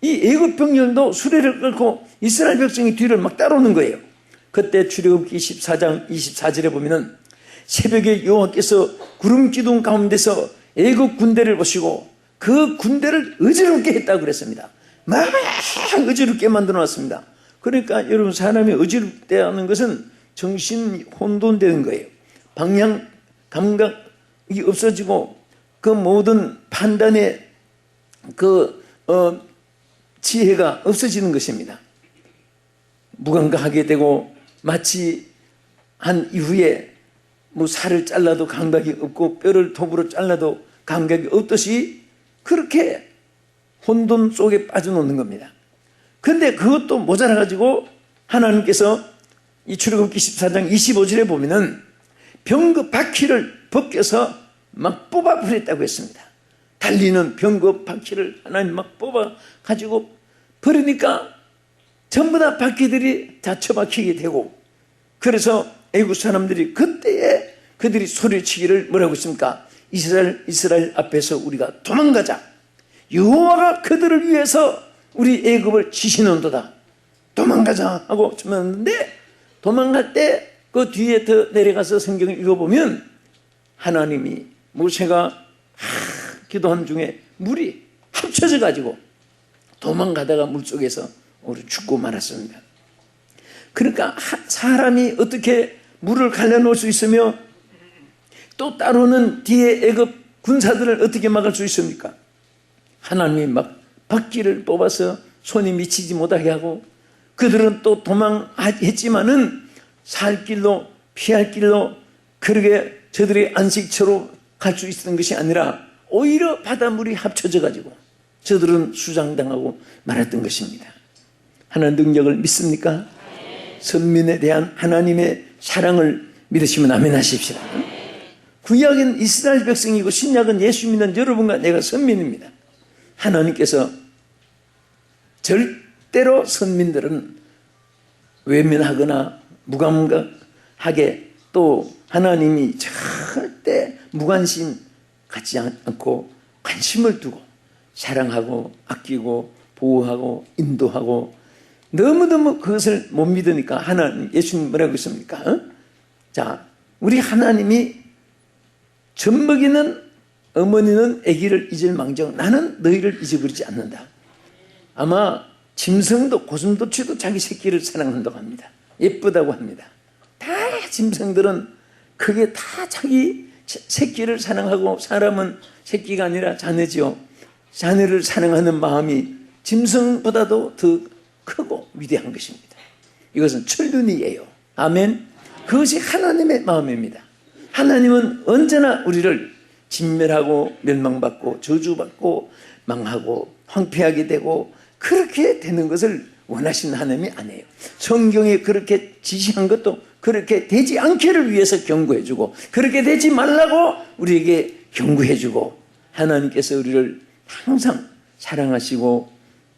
이 애굽 병력도 수레를 끌고 이스라엘 백성의 뒤를 막 따라오는 거예요. 그때 출애굽기 14장 24절에 보면은 새벽에 여호와께서 구름 기둥 가운데서 애굽 군대를 보시고 그 군대를 어지럽게 했다고 그랬습니다. 막 어지럽게 만들어 놨습니다. 그러니까 여러분 사람이 어지럽게 하는 것은 정신이 혼돈되는 거예요. 방향 감각이 없어지고 그 모든 판단의 지혜가 없어지는 것입니다. 무감각하게 되고 마치 한 이후에 뭐 살을 잘라도 감각이 없고 뼈를 톱으로 잘라도 감각이 없듯이 그렇게 혼돈 속에 빠져놓는 겁니다. 그런데 그것도 모자라가지고 하나님께서 이 출애굽기 14장 25절에 보면은 병거 바퀴를 벗겨서 막 뽑아버렸다고 했습니다. 달리는 병거 바퀴를 하나님 막 뽑아가지고 버리니까 전부 다 바퀴들이 닫혀박히게 되고 그래서 애국 사람들이 그때에 그들이 소리치기를 뭐라고 했습니까? 이스라엘 앞에서 우리가 도망가자. 여호와가 그들을 위해서 우리 애굽을 치시는도다. 도망가자 하고 주문했는데 도망갈 때 그 뒤에 더 내려가서 성경을 읽어보면 하나님이 모세가 기도한 중에 물이 합쳐져 가지고 도망가다가 물속에서 우리 죽고 말았습니다. 그러니까 사람이 어떻게 물을 갈라놓을 수 있으며 또 따로는 뒤에 애굽 군사들을 어떻게 막을 수 있습니까? 하나님이 막 바퀴를 뽑아서 손이 미치지 못하게 하고 그들은 또 도망했지만은 살 길로 피할 길로 그렇게 저들의 안식처로 갈 수 있었던 것이 아니라 오히려 바닷물이 합쳐져 가지고 저들은 수장당하고 말았던 것입니다. 하나님 능력을 믿습니까? 선민에 대한 하나님의 사랑을 믿으시면 아멘 하십시다. 구약은 이스라엘 백성이고 신약은 예수 믿는 여러분과 내가 선민입니다. 하나님께서 절대로 선민들은 외면하거나 무감각하게 또 하나님이 절대 무관심 갖지 않고 관심을 두고 사랑하고 아끼고 보호하고 인도하고 너무너무 그것을 못 믿으니까 하나님 예수님 뭐라고 했습니까? 자, 우리 하나님이 젖먹이는 어머니는 아기를 잊을 망정 나는 너희를 잊어버리지 않는다. 아마 짐승도 고슴도치도 자기 새끼를 사랑한다고 합니다. 예쁘다고 합니다. 다 짐승들은 그게 다 자기 새끼를 사랑하고 사람은 새끼가 아니라 자녀지요. 자녀를 사랑하는 마음이 짐승보다도 더 크고 위대한 것입니다. 이것은 천륜이에요. 아멘. 그것이 하나님의 마음입니다. 하나님은 언제나 우리를 진멸하고 멸망받고 저주받고 망하고 황폐하게 되고 그렇게 되는 것을 원하시는 하나님이 아니에요. 성경에 그렇게 지시한 것도 그렇게 되지 않기를 위해서 경고해주고 그렇게 되지 말라고 우리에게 경고해주고 하나님께서 우리를 항상 사랑하시고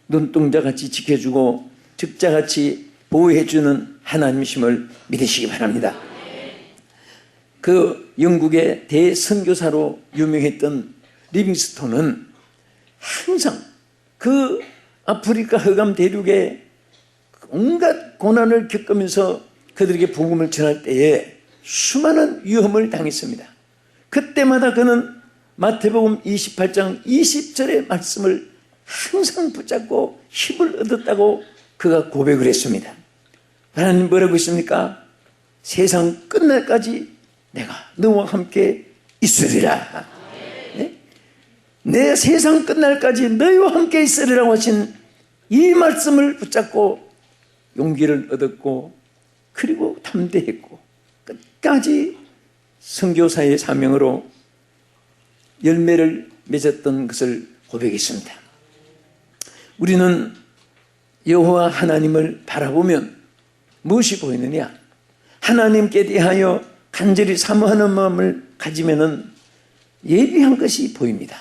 눈동자같이 지켜주고 적자같이 보호해주는 하나님이심을 믿으시기 바랍니다. 그 영국의 대선교사로 유명했던 리빙스톤은 항상 그 아프리카 흑암 대륙에 온갖 고난을 겪으면서 그들에게 복음을 전할 때에 수많은 위험을 당했습니다. 그때마다 그는 마태복음 28장 20절의 말씀을 항상 붙잡고 힘을 얻었다고 그가 고백을 했습니다. 하나님 뭐라고 했습니까? 세상 끝날까지 내가 너와 함께 있으리라. 네? 내 세상 끝날까지 너희와 함께 있으리라고 하신 이 말씀을 붙잡고 용기를 얻었고 그리고 담대했고 끝까지 선교사의 사명으로 열매를 맺었던 것을 고백했습니다. 우리는 여호와 하나님을 바라보면 무엇이 보이느냐? 하나님께 대하여 간절히 사모하는 마음을 가지면은 예비한 것이 보입니다.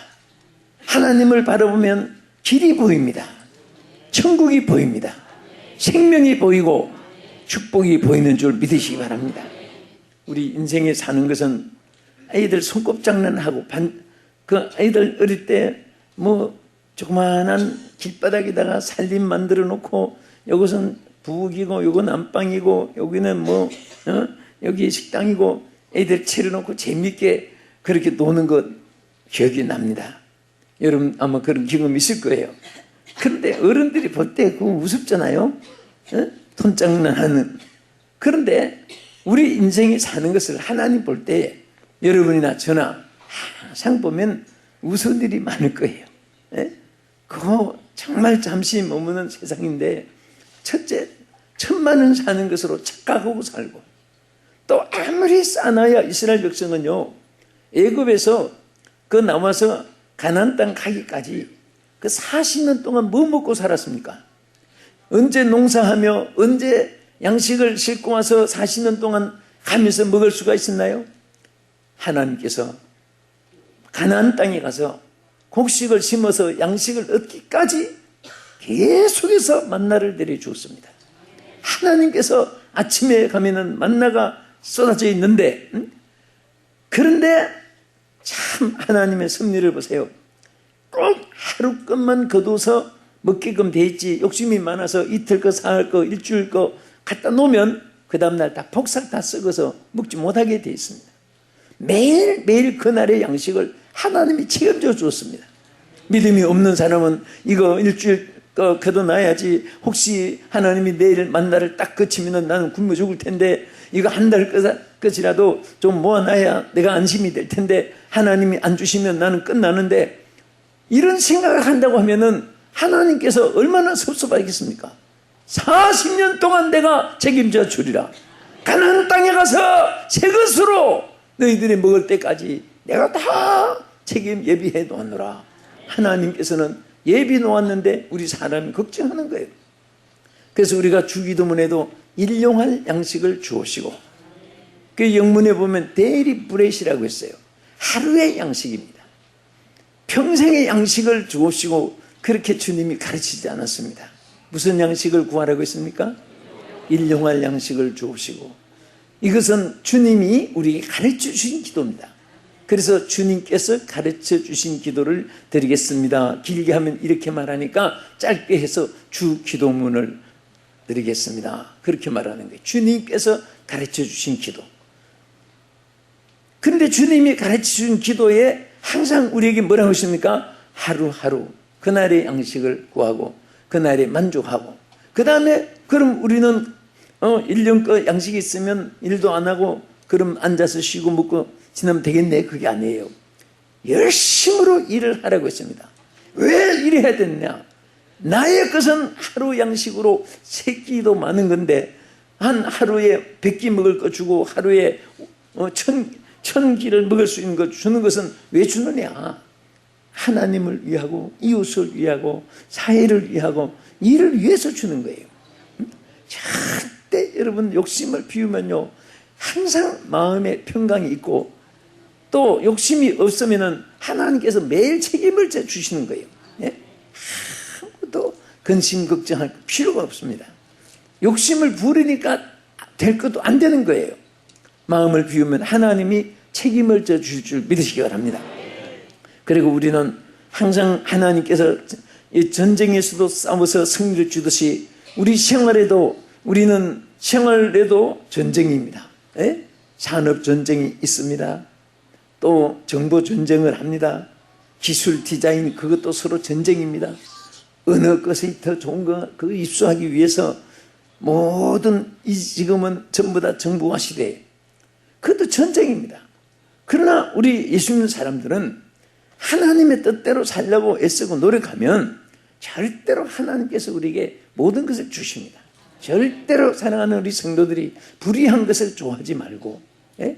하나님을 바라보면 길이 보입니다. 천국이 보입니다. 생명이 보이고 축복이 보이는 줄 믿으시기 바랍니다. 우리 인생에 사는 것은 아이들 손꼽장난하고 그 아이들 어릴 때 뭐 조그마한 길바닥에다가 살림 만들어 놓고 이것은 부엌이고 요건 안방이고 여기는 뭐 여기 식당이고 애들 차려놓고 재밌게 그렇게 노는 것 기억이 납니다. 여러분 아마 그런 경험 있을 거예요. 그런데 어른들이 볼 때 그거 우습잖아요. 돈장난하는. 그런데 우리 인생이 사는 것을 하나님 볼 때 여러분이나 저나 항상 보면 웃을 일이 많을 거예요. 그거 정말 잠시 머무는 세상인데 첫째 천만은 사는 것으로 착각하고 살고 또 아무리 싸놔야 이스라엘 백성은요 애굽에서 그 나와서 가나안 땅 가기까지 그 40년 동안 뭐 먹고 살았습니까? 언제 농사하며 언제 양식을 싣고 와서 40년 동안 가면서 먹을 수가 있었나요? 하나님께서 가나안 땅에 가서 곡식을 심어서 양식을 얻기까지 계속해서 만나를 내려주었습니다. 하나님께서 아침에 가면은 만나가 쏟아져 있는데 그런데 참 하나님의 섭리를 보세요. 꼭 하루 것만 거둬서 먹게끔 돼 있지 욕심이 많아서 이틀 거 사흘 거 일주일 거 갖다 놓으면 그 다음날 다 폭삭 다 썩어서 먹지 못하게 돼 있습니다. 매일매일 그날의 양식을 하나님이 책임져 주었습니다. 믿음이 없는 사람은 이거 일주일 거 거둬놔야지 혹시 하나님이 내일 만나를 딱 그치면 나는 굶어 죽을 텐데 이거 한 달 끝이라도 좀 모아놔야 내가 안심이 될 텐데 하나님이 안 주시면 나는 끝나는데 이런 생각을 한다고 하면은 하나님께서 얼마나 섭섭하겠습니까? 40년 동안 내가 책임져 주리라. 가나안 땅에 가서 새 것으로 너희들이 먹을 때까지 내가 다 책임 예비해 놓았노라. 하나님께서는 예비 놓았는데 우리 사람이 걱정하는 거예요. 그래서 우리가 주기도문에도 일용할 양식을 주옵시고 그 영문에 보면 데일리 브레이시라고 했어요. 하루의 양식입니다. 평생의 양식을 주옵시고 그렇게 주님이 가르치지 않았습니다. 무슨 양식을 구하라고 했습니까? 일용할 양식을 주옵시고 이것은 주님이 우리에게 가르쳐 주신 기도입니다. 그래서 주님께서 가르쳐 주신 기도를 드리겠습니다. 길게 하면 이렇게 말하니까 짧게 해서 주 기도문을 드리겠습니다. 그렇게 말하는 거예요. 주님께서 가르쳐 주신 기도. 그런데 주님이 가르쳐 주신 기도에 항상 우리에게 뭐라고 하십니까? 하루하루 그날의 양식을 구하고 그날에 만족하고 그 다음에 그럼 우리는 1년 거 양식이 있으면 일도 안 하고 그럼 앉아서 쉬고 먹고 지나면 되겠네. 그게 아니에요. 열심으로 일을 하라고 했습니다. 왜 이래야 되느냐? 나의 것은 하루 양식으로 3끼도 많은 건데 한 하루에 100끼 먹을 거 주고 하루에 1000끼를 먹을 수 있는 걸 주는 것은 왜 주느냐? 하나님을 위하고 이웃을 위하고 사회를 위하고 이를 위해서 주는 거예요. 절대 여러분 욕심을 피우면요 항상 마음에 평강이 있고 또 욕심이 없으면은 하나님께서 매일 책임을 주시는 거예요. 예? 아무도 근심 걱정할 필요가 없습니다. 욕심을 부리니까 될 것도 안 되는 거예요. 마음을 비우면 하나님이 책임을 져주실 줄 믿으시기 바랍니다. 그리고 우리는 항상 하나님께서 이 전쟁에서도 싸워서 승리를 주듯이 우리 생활에도 우리는 생활에도 전쟁입니다. 예? 산업 전쟁이 있습니다. 또 정보 전쟁을 합니다. 기술 디자인 그것도 서로 전쟁입니다. 어느 것이 더 좋은 거 그거 입수하기 위해서 모든 이 지금은 전부 다 정보화 시대에 그것도 전쟁입니다. 그러나 우리 예수 믿는 사람들은 하나님의 뜻대로 살려고 애쓰고 노력하면 절대로 하나님께서 우리에게 모든 것을 주십니다. 절대로 사랑하는 우리 성도들이 불의한 것을 좋아하지 말고 예?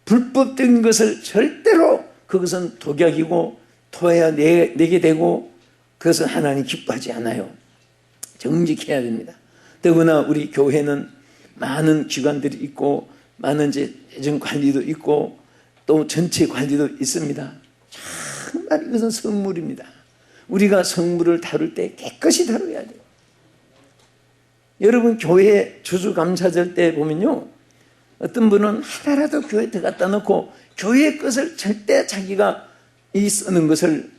불법적인 것을 절대로 그것은 독약이고 토해야 내게 되고 그것은 하나님 기뻐하지 않아요. 정직해야 됩니다. 더구나 우리 교회는 많은 기관들이 있고 많은 재정 관리도 있고 또 전체 관리도 있습니다. 정말 이것은 성물입니다. 우리가 성물을 다룰 때 깨끗이 다뤄야 돼요. 여러분 교회 추수감사절 때 보면요 어떤 분은 하나라도 교회에 갖다 놓고 교회의 것을 절대 자기가 이 쓰는 것을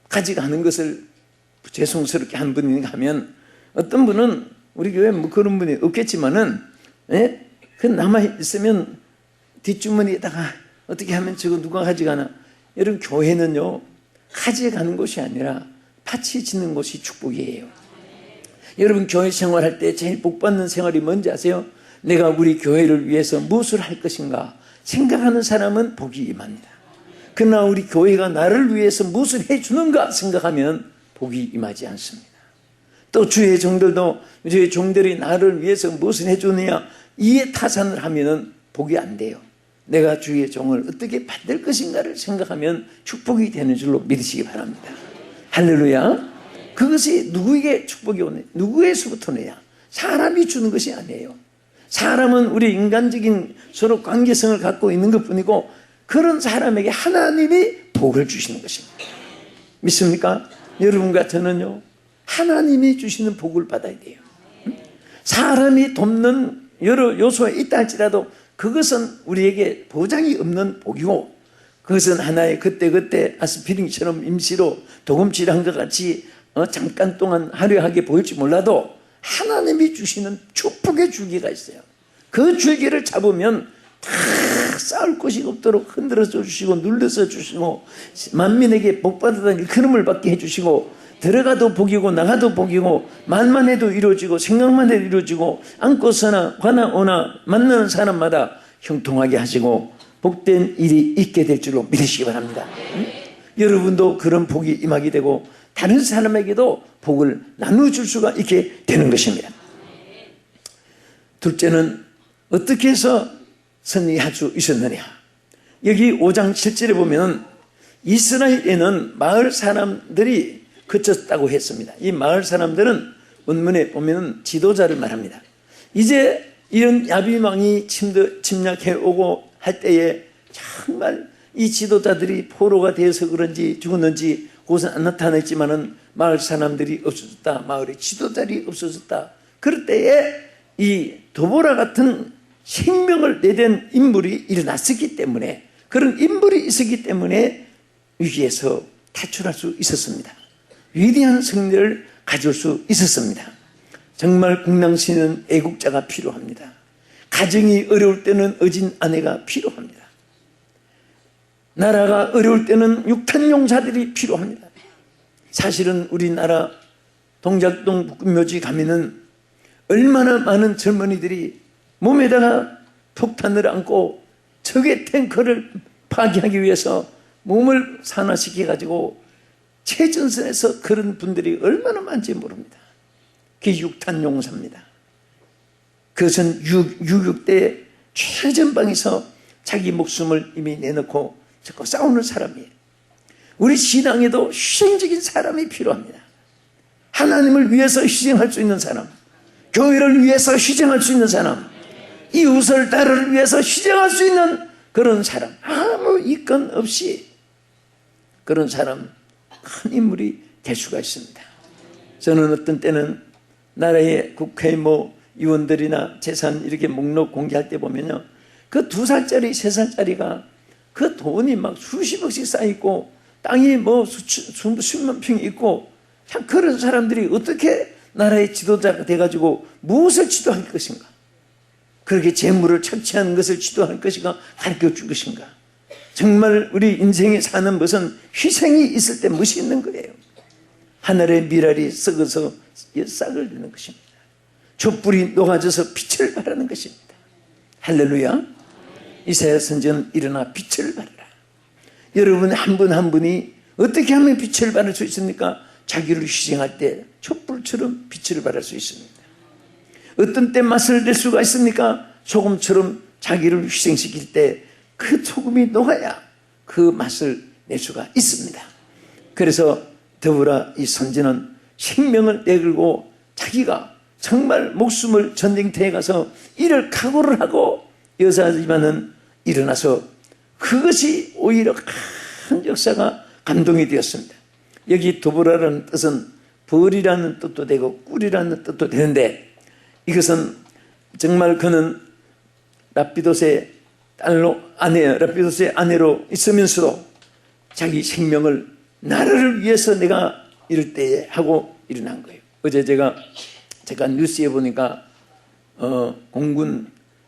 가져가는 것을 죄송스럽게 한 분이 하면 어떤 분은 우리 교회에 뭐 그런 분이 없겠지만은 예? 그 남아있으면 뒷주머니에다가 어떻게 하면 저거 누가 가져가나. 여러분 교회는요 가져가는 곳이 아니라 밭이 짓는 곳이 축복이에요. 여러분 교회 생활할 때 제일 복받는 생활이 뭔지 아세요? 내가 우리 교회를 위해서 무엇을 할 것인가 생각하는 사람은 복이 임합니다. 그러나 우리 교회가 나를 위해서 무엇을 해주는가 생각하면 복이 임하지 않습니다. 또 주의 종들도 주의 종들이 나를 위해서 무엇을 해주느냐 이에 타산을 하면 복이 안 돼요. 내가 주의 종을 어떻게 받을 것인가를 생각하면 축복이 되는 줄로 믿으시기 바랍니다. 할렐루야. 그것이 누구에게 축복이 오냐? 누구에서부터 오느냐? 사람이 주는 것이 아니에요. 사람은 우리 인간적인 서로 관계성을 갖고 있는 것뿐이고 그런 사람에게 하나님이 복을 주시는 것입니다. 믿습니까? 여러분과 저는요 하나님이 주시는 복을 받아야 돼요. 사람이 돕는 여러 요소에 있다 할지라도 그것은 우리에게 보장이 없는 복이고 그것은 하나의 그때그때 아스피린처럼 임시로 도금질한 것 같이 잠깐 동안 화려하게 보일지 몰라도 하나님이 주시는 축복의 줄기가 있어요. 그 줄기를 잡으면 다 쌓을 곳이 없도록 흔들어서 주시고 눌러서 주시고 만민에게 복받았다는 일컬음을 받게 해주시고 들어가도 복이고 나가도 복이고 말만 해도 이루어지고 생각만 해도 이루어지고 앉고서나 가나 오나 만나는 사람마다 형통하게 하시고 복된 일이 있게 될 줄로 믿으시기 바랍니다. 여러분도 그런 복이 임하게 되고 다른 사람에게도 복을 나눠줄 수가 있게 되는 것입니다. 둘째는 어떻게 해서 승리할 수 있었느냐. 여기 5장 7절에 보면 이스라엘에는 마을 사람들이 그쳤다고 했습니다. 이 마을 사람들은 원문에 보면 지도자를 말합니다. 이제 이런 야빈왕이 침략해 오고 할 때에 정말 이 지도자들이 포로가 되어서 그런지 죽었는지 그것은 안 나타났지만은 마을 사람들이 없어졌다. 마을에 지도자들이 없어졌다. 그럴 때에 이 도보라 같은 생명을 내댄 인물이 일어났었기 때문에 그런 인물이 있었기 때문에 위기에서 탈출할 수 있었습니다. 위대한 승리를 가질 수 있었습니다. 정말 궁랑시는 애국자가 필요합니다. 가정이 어려울 때는 어진 아내가 필요합니다. 나라가 어려울 때는 육탄용사들이 필요합니다. 사실은 우리나라 동작동 묘지 가면은 얼마나 많은 젊은이들이 몸에다가 폭탄을 안고 적의 탱커를 파괴하기 위해서 몸을 산화시켜가지고 최전선에서 그런 분들이 얼마나 많은지 모릅니다. 그게 6탄 용사입니다. 그것은 6.26대 최전방에서 자기 목숨을 이미 내놓고 자꾸 싸우는 사람이에요. 우리 신앙에도 희생적인 사람이 필요합니다. 하나님을 위해서 희생할 수 있는 사람, 교회를 위해서 희생할 수 있는 사람, 이웃을 나라를 위해서 희생할 수 있는 그런 사람, 아무 이건 없이 그런 사람, 큰 인물이 될 수가 있습니다. 저는 어떤 때는 나라의 국회 의원들이나 재산 이렇게 목록 공개할 때 보면요, 그 2살짜리 3살짜리가 그 돈이 막 수십억씩 쌓여있고 땅이 수십만 평이 있고, 참 그런 사람들이 어떻게 나라의 지도자가 돼가지고 무엇을 지도할 것인가, 그렇게 재물을 착취하는 것을 지도할 것인가, 가르쳐 줄 것인가. 정말 우리 인생에 사는 것은 희생이 있을 때 무엇이 있는 거예요. 하늘의 미랄이 썩어서 싹을 내는 것입니다. 촛불이 녹아져서 빛을 발하는 것입니다. 할렐루야. 이사야 선지자는 일어나 빛을 발하라. 여러분 한 분 한 분이 어떻게 하면 빛을 발할 수 있습니까? 자기를 희생할 때 촛불처럼 빛을 발할 수 있습니다. 어떤 때 맛을 낼 수가 있습니까? 소금처럼 자기를 희생시킬 때 그 소금이 녹아야 그 맛을 낼 수가 있습니다. 그래서 더불어 이 선지는 생명을 내걸고 자기가 정말 목숨을 전쟁터에 가서 이를 각오를 하고, 여자지만은 일어나서 그것이 오히려 큰 역사가 감동이 되었습니다. 여기 도보라라는 뜻은 벌이라는 뜻도 되고 꿀이라는 뜻도 되는데, 이것은 정말 그는 라피도스의 라피도스의 아내로 있으면서도 자기 생명을 나라를 위해서 내가 이럴 때에 하고 일어난 거예요. 어제 제가 뉴스에 보니까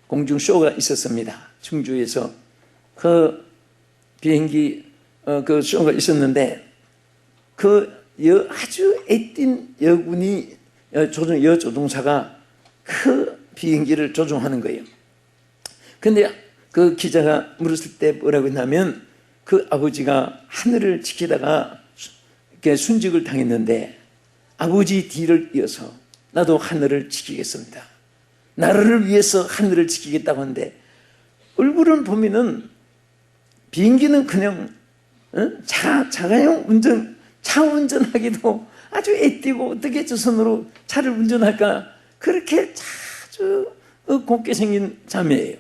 공중쇼가 있었습니다. 충주에서 그 비행기 그 쇼가 있었는데, 그 아주 애띤 여군이 여조종사가 그 비행기를 조종하는 거예요. 근데 그 기자가 물었을 때 뭐라고 했냐면, 그 아버지가 하늘을 지키다가 이렇게 순직을 당했는데 아버지 뒤를 이어서 나도 하늘을 지키겠습니다. 나라를 위해서 하늘을 지키겠다고 하는데, 얼굴은 보면은 비행기는 그냥 자가용 차 운전하기도 아주 애띠고, 어떻게 저 손으로 차를 운전할까, 그렇게 아주 곱게 생긴 자매예요.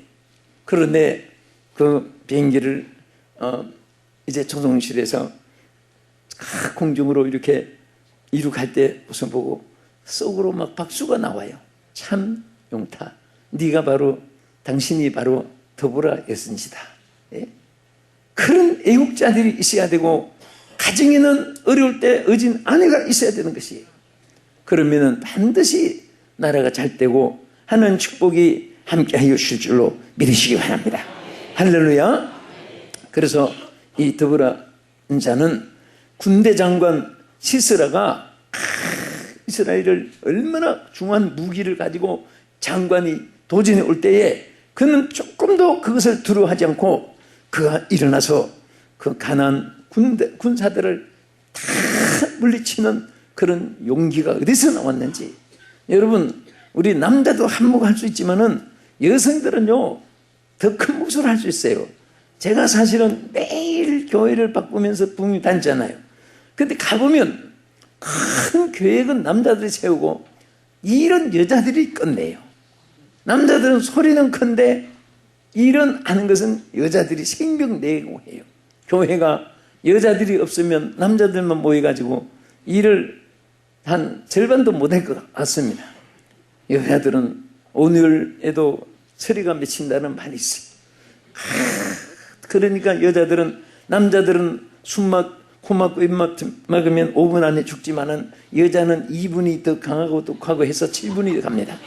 그런데 그 비행기를 이제 조종실에서 공중으로 이렇게 이륙할 때 우선 보고 속으로 막 박수가 나와요. 참 용타, 당신이 바로 더불어 예선지다. 예? 그런 애국자들이 있어야 되고, 가정에는 어려울 때 어진 아내가 있어야 되는 것이에요. 그러면은 반드시 나라가 잘 되고 하는 축복이 함께하여 주실 줄로 믿으시기 바랍니다. 할렐루야. 그래서 이 더불어 자는 군대 장관 시스라가 이스라엘을 얼마나 중요한 무기를 가지고 장관이 도전해 올 때에 그는 조금도 그것을 두려워하지 않고 그가 일어나서 그 가난한 군사들을 다 물리치는 그런 용기가 어디서 나왔는지. 여러분, 우리 남자도 한몫할 수 있지만은 여성들은요 더 큰 몫을 할 수 있어요. 제가 사실은 매일 교회를 바꾸면서 붕이 다니잖아요. 근데 가보면 큰 계획은 남자들이 세우고 일은 여자들이 끝내요. 남자들은 소리는 큰데 일은 하는 것은 여자들이 생명 내고 해요. 교회가 여자들이 없으면 남자들만 모여가지고 일을 한 절반도 못할 것 같습니다. 여자들은 오늘에도 소리가 맺힌다는 말이 있어요. 그러니까 남자들은 코 막고 입 막으면 5분 안에 죽지만은 여자는 2분이 더 강하고 독하고 해서 7분이 갑니다.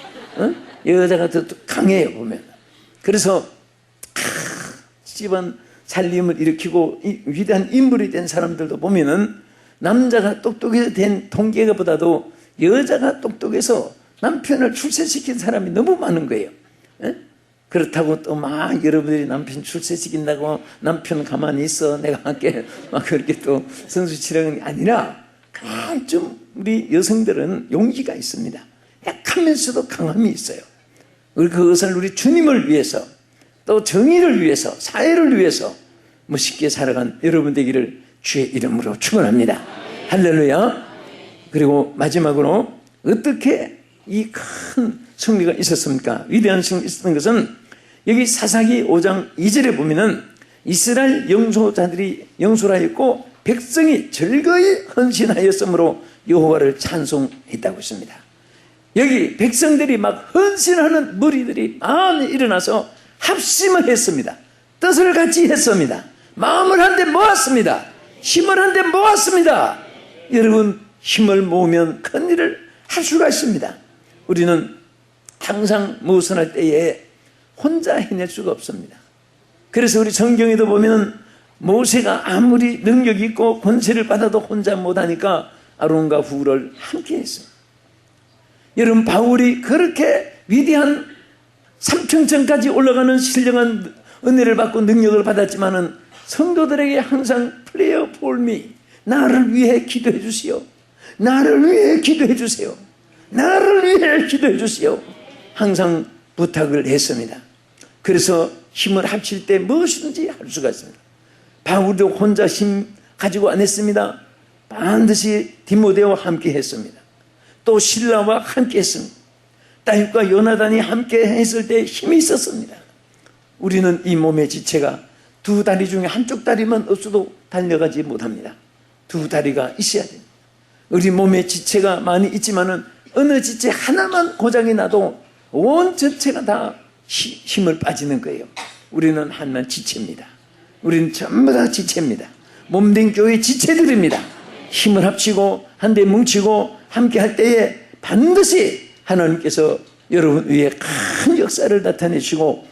여자가 더 강해요, 보면. 그래서 집안 살림을 일으키고 위대한 인물이 된 사람들도 보면은 남자가 똑똑해서 된 통계보다도 여자가 똑똑해서 남편을 출세시킨 사람이 너무 많은 거예요. 그렇다고 또 막 여러분들이 남편 출세시킨다고 남편 가만히 있어 내가 할게 막 그렇게 또 선수 치르는 게 아니라 그냥 좀 우리 여성들은 용기가 있습니다. 약하면서도 강함이 있어요. 그것을 우리 주님을 위해서 또 정의를 위해서 사회를 위해서 멋있게 살아간 여러분 되기를 주의 이름으로 축원합니다. 할렐루야. 그리고 마지막으로 어떻게 이 큰 승리가 있었습니까? 위대한 승리가 있었던 것은 여기 사사기 5장 2절에 보면은 이스라엘 영소자들이 영소하였고 백성이 즐거이 헌신하였으므로 여호와를 찬송했다고 했습니다. 여기 백성들이 막 헌신하는 무리들이 많이 일어나서 합심을 했습니다. 뜻을 같이 했습니다. 마음을 한데 모았습니다. 힘을 한데 모았습니다. 여러분 힘을 모으면 큰 일을 할 수가 있습니다. 우리는 항상 무엇을 할 때에 혼자 해낼 수가 없습니다. 그래서 우리 성경에도 보면 모세가 아무리 능력이 있고 권세를 받아도 혼자 못하니까 아론과 훌을 함께 했습니다. 여러분 바울이 그렇게 위대한 삼층천까지 올라가는 신령한 은혜를 받고 능력을 받았지만은 성도들에게 항상 Pray for me, 나를 위해 기도해 주시오. 나를 위해 기도해 주세요. 나를 위해 기도해 주시오. 항상 부탁을 했습니다. 그래서 힘을 합칠 때 무엇이든지 할 수가 있습니다. 바울도 혼자 힘 가지고 안 했습니다. 반드시 디모데와 함께 했습니다. 또 실라와 함께 했습니다. 다윗과 요나단이 함께 했을 때 힘이 있었습니다. 우리는 이 몸의 지체가 두 다리 중에 한쪽 다리만 없어도 달려가지 못합니다. 두 다리가 있어야 됩니다. 우리 몸의 지체가 많이 있지만은 어느 지체 하나만 고장이 나도 온 전체가 다 힘을 빠지는 거예요. 우리는 하나는 지체입니다. 우리는 전부 다 지체입니다. 몸된 교회 지체들입니다. 힘을 합치고 한데 뭉치고 함께 할 때에 반드시 하나님께서 여러분 위에 큰 역사를 나타내시고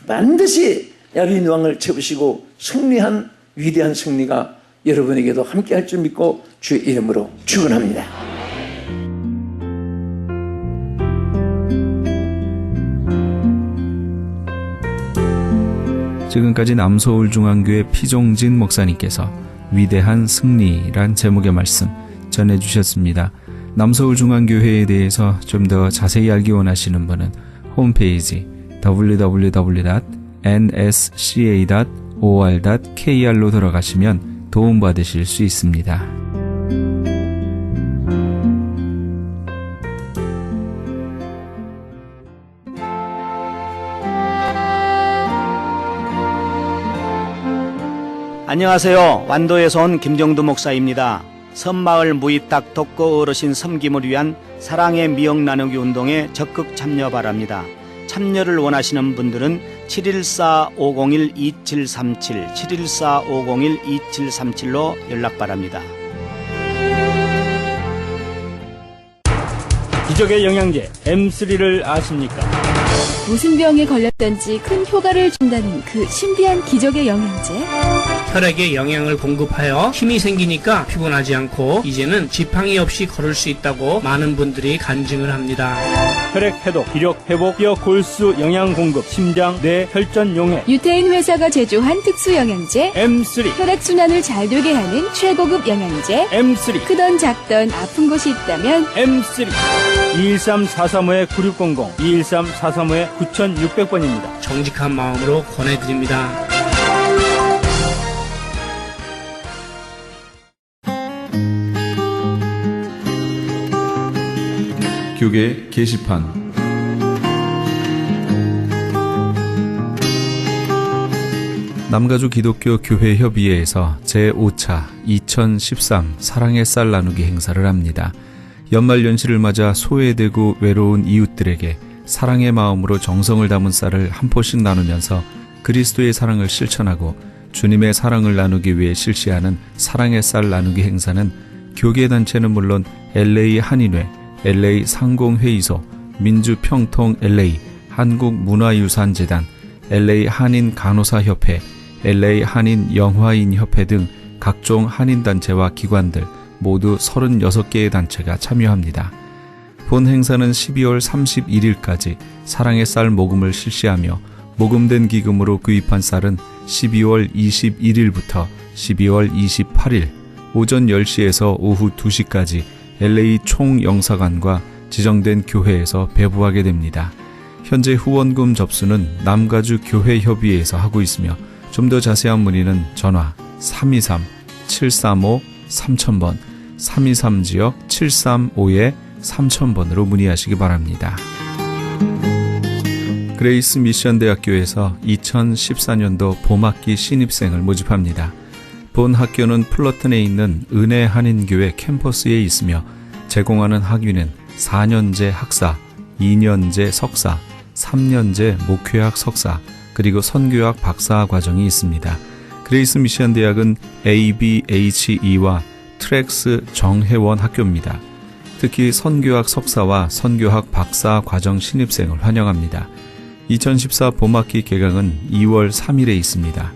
반드시 야빈 왕을 채우시고 승리한 위대한 승리가 여러분에게도 함께 할 줄 믿고 주의 이름으로 축원합니다. 지금까지 남서울중앙교회 피종진 목사님께서 위대한 승리란 제목의 말씀 전해주셨습니다. 남서울중앙교회에 대해서 좀 더 자세히 알기 원하시는 분은 홈페이지 www.nsca.or.kr로 들어가시면 도움받으실 수 있습니다. 안녕하세요. 완도에서 온 김정두 목사입니다. 섬마을 무입탁 독거 어르신 섬김을 위한 사랑의 미역 나누기 운동에 적극 참여 바랍니다. 참여를 원하시는 분들은 714-501-2737, 714-501-2737로 연락 바랍니다. 기적의 영양제 M3를 아십니까? 무슨 병에 걸렸던지 큰 효과를 준다는 그 신비한 기적의 영양제. 혈액에 영양을 공급하여 힘이 생기니까 피곤하지 않고 이제는 지팡이 없이 걸을 수 있다고 많은 분들이 간증을 합니다. 혈액 해독, 기력 회복, 뼈 골수 영양 공급, 심장, 뇌, 혈전 용해. 유태인 회사가 제조한 특수 영양제. M3. 혈액 순환을 잘 되게 하는 최고급 영양제. M3. 크던 작던 아픈 곳이 있다면 M3. 213-435-9600, 213-435-9600번입니다. 정직한 마음으로 권해드립니다. 교계 게시판. 남가주 기독교 교회 협의회에서 제5차 2013 사랑의 쌀 나누기 행사를 합니다. 연말연시를 맞아 소외되고 외로운 이웃들에게 사랑의 마음으로 정성을 담은 쌀을 한 포씩 나누면서 그리스도의 사랑을 실천하고 주님의 사랑을 나누기 위해 실시하는 사랑의 쌀 나누기 행사는 교계단체는 물론 LA 한인회, LA 상공회의소, 민주평통 LA, 한국문화유산재단, LA 한인간호사협회, LA 한인영화인협회 등 각종 한인단체와 기관들 모두 36개의 단체가 참여합니다. 본 행사는 12월 31일까지 사랑의 쌀 모금을 실시하며 모금된 기금으로 구입한 쌀은 12월 21일부터 12월 28일 오전 10시에서 오후 2시까지 LA 총영사관과 지정된 교회에서 배부하게 됩니다. 현재 후원금 접수는 남가주 교회협의회에서 하고 있으며 좀 더 자세한 문의는 전화 323-735-3000번 323지역 735-3000번으로 문의하시기 바랍니다. 그레이스 미션 대학교에서 2014년도 봄학기 신입생을 모집합니다. 본 학교는 플러튼에 있는 은혜 한인교회 캠퍼스에 있으며 제공하는 학위는 4년제 학사, 2년제 석사, 3년제 목회학 석사, 그리고 선교학 박사 과정이 있습니다. 그레이스 미션 대학은 ABHE와 트랙스 정회원 학교입니다. 특히 선교학 석사와 선교학 박사 과정 신입생을 환영합니다. 2014 봄학기 개강은 2월 3일에 있습니다.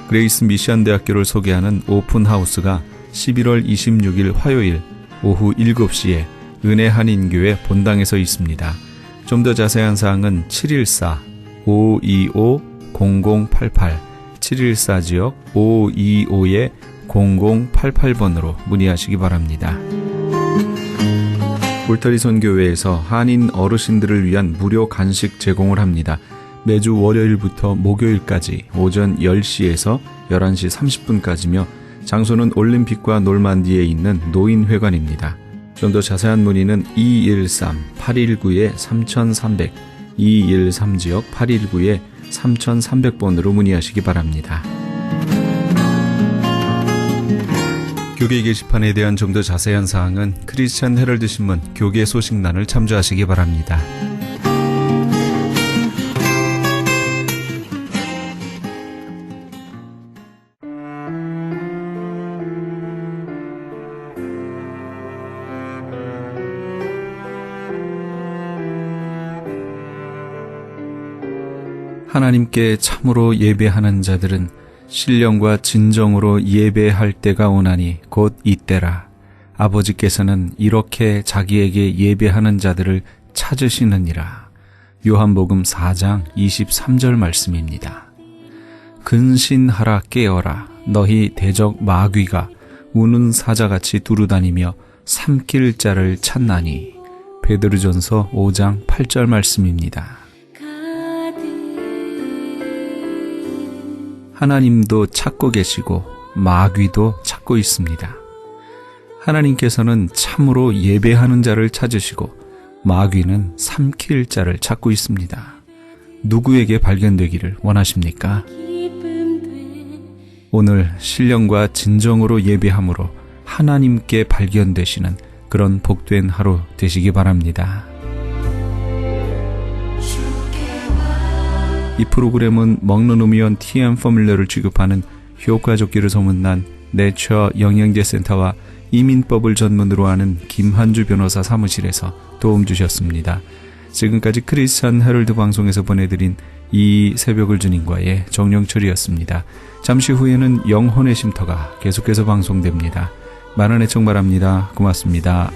그레이스 미션 대학교를 소개하는 오픈하우스가 11월 26일 화요일 오후 7시에 은혜 한인교회 본당에서 있습니다. 좀 더 자세한 사항은 714-525-0088 714지역 525-0088번으로 문의하시기 바랍니다. 울타리 선교회에서 한인 어르신들을 위한 무료 간식 제공을 합니다. 매주 월요일부터 목요일까지 오전 10시에서 11시 30분까지며 장소는 올림픽과 놀만디에 있는 노인회관입니다. 좀 더 자세한 문의는 213-819-3300 213지역 819-3300번으로 문의하시기 바랍니다. 교계 게시판에 대한 좀 더 자세한 사항은 크리스천 헤럴드 신문 교계 소식란을 참조하시기 바랍니다. 하나님께 참으로 예배하는 자들은 신령과 진정으로 예배할 때가 오나니 곧 이때라. 아버지께서는 이렇게 자기에게 예배하는 자들을 찾으시느니라. 요한복음 4장 23절 말씀입니다. 근신하라 깨어라. 너희 대적 마귀가 우는 사자같이 두루다니며 삼킬 자를 찾나니. 베드로전서 5장 8절 말씀입니다. 하나님도 찾고 계시고 마귀도 찾고 있습니다. 하나님께서는 참으로 예배하는 자를 찾으시고 마귀는 삼킬 자를 찾고 있습니다. 누구에게 발견되기를 원하십니까? 오늘 신령과 진정으로 예배함으로 하나님께 발견되시는 그런 복된 하루 되시기 바랍니다. 이 프로그램은 먹노노미온 TM 포뮬러를 취급하는 효과좋기를 소문난 내처 영양제 센터와 이민법을 전문으로 하는 김한주 변호사 사무실에서 도움 주셨습니다. 지금까지 크리스천 헤럴드 방송에서 보내드린 이 새벽을 주님과의 정영철이었습니다. 잠시 후에는 영혼의 쉼터가 계속해서 방송됩니다. 많은 애청 바랍니다. 고맙습니다.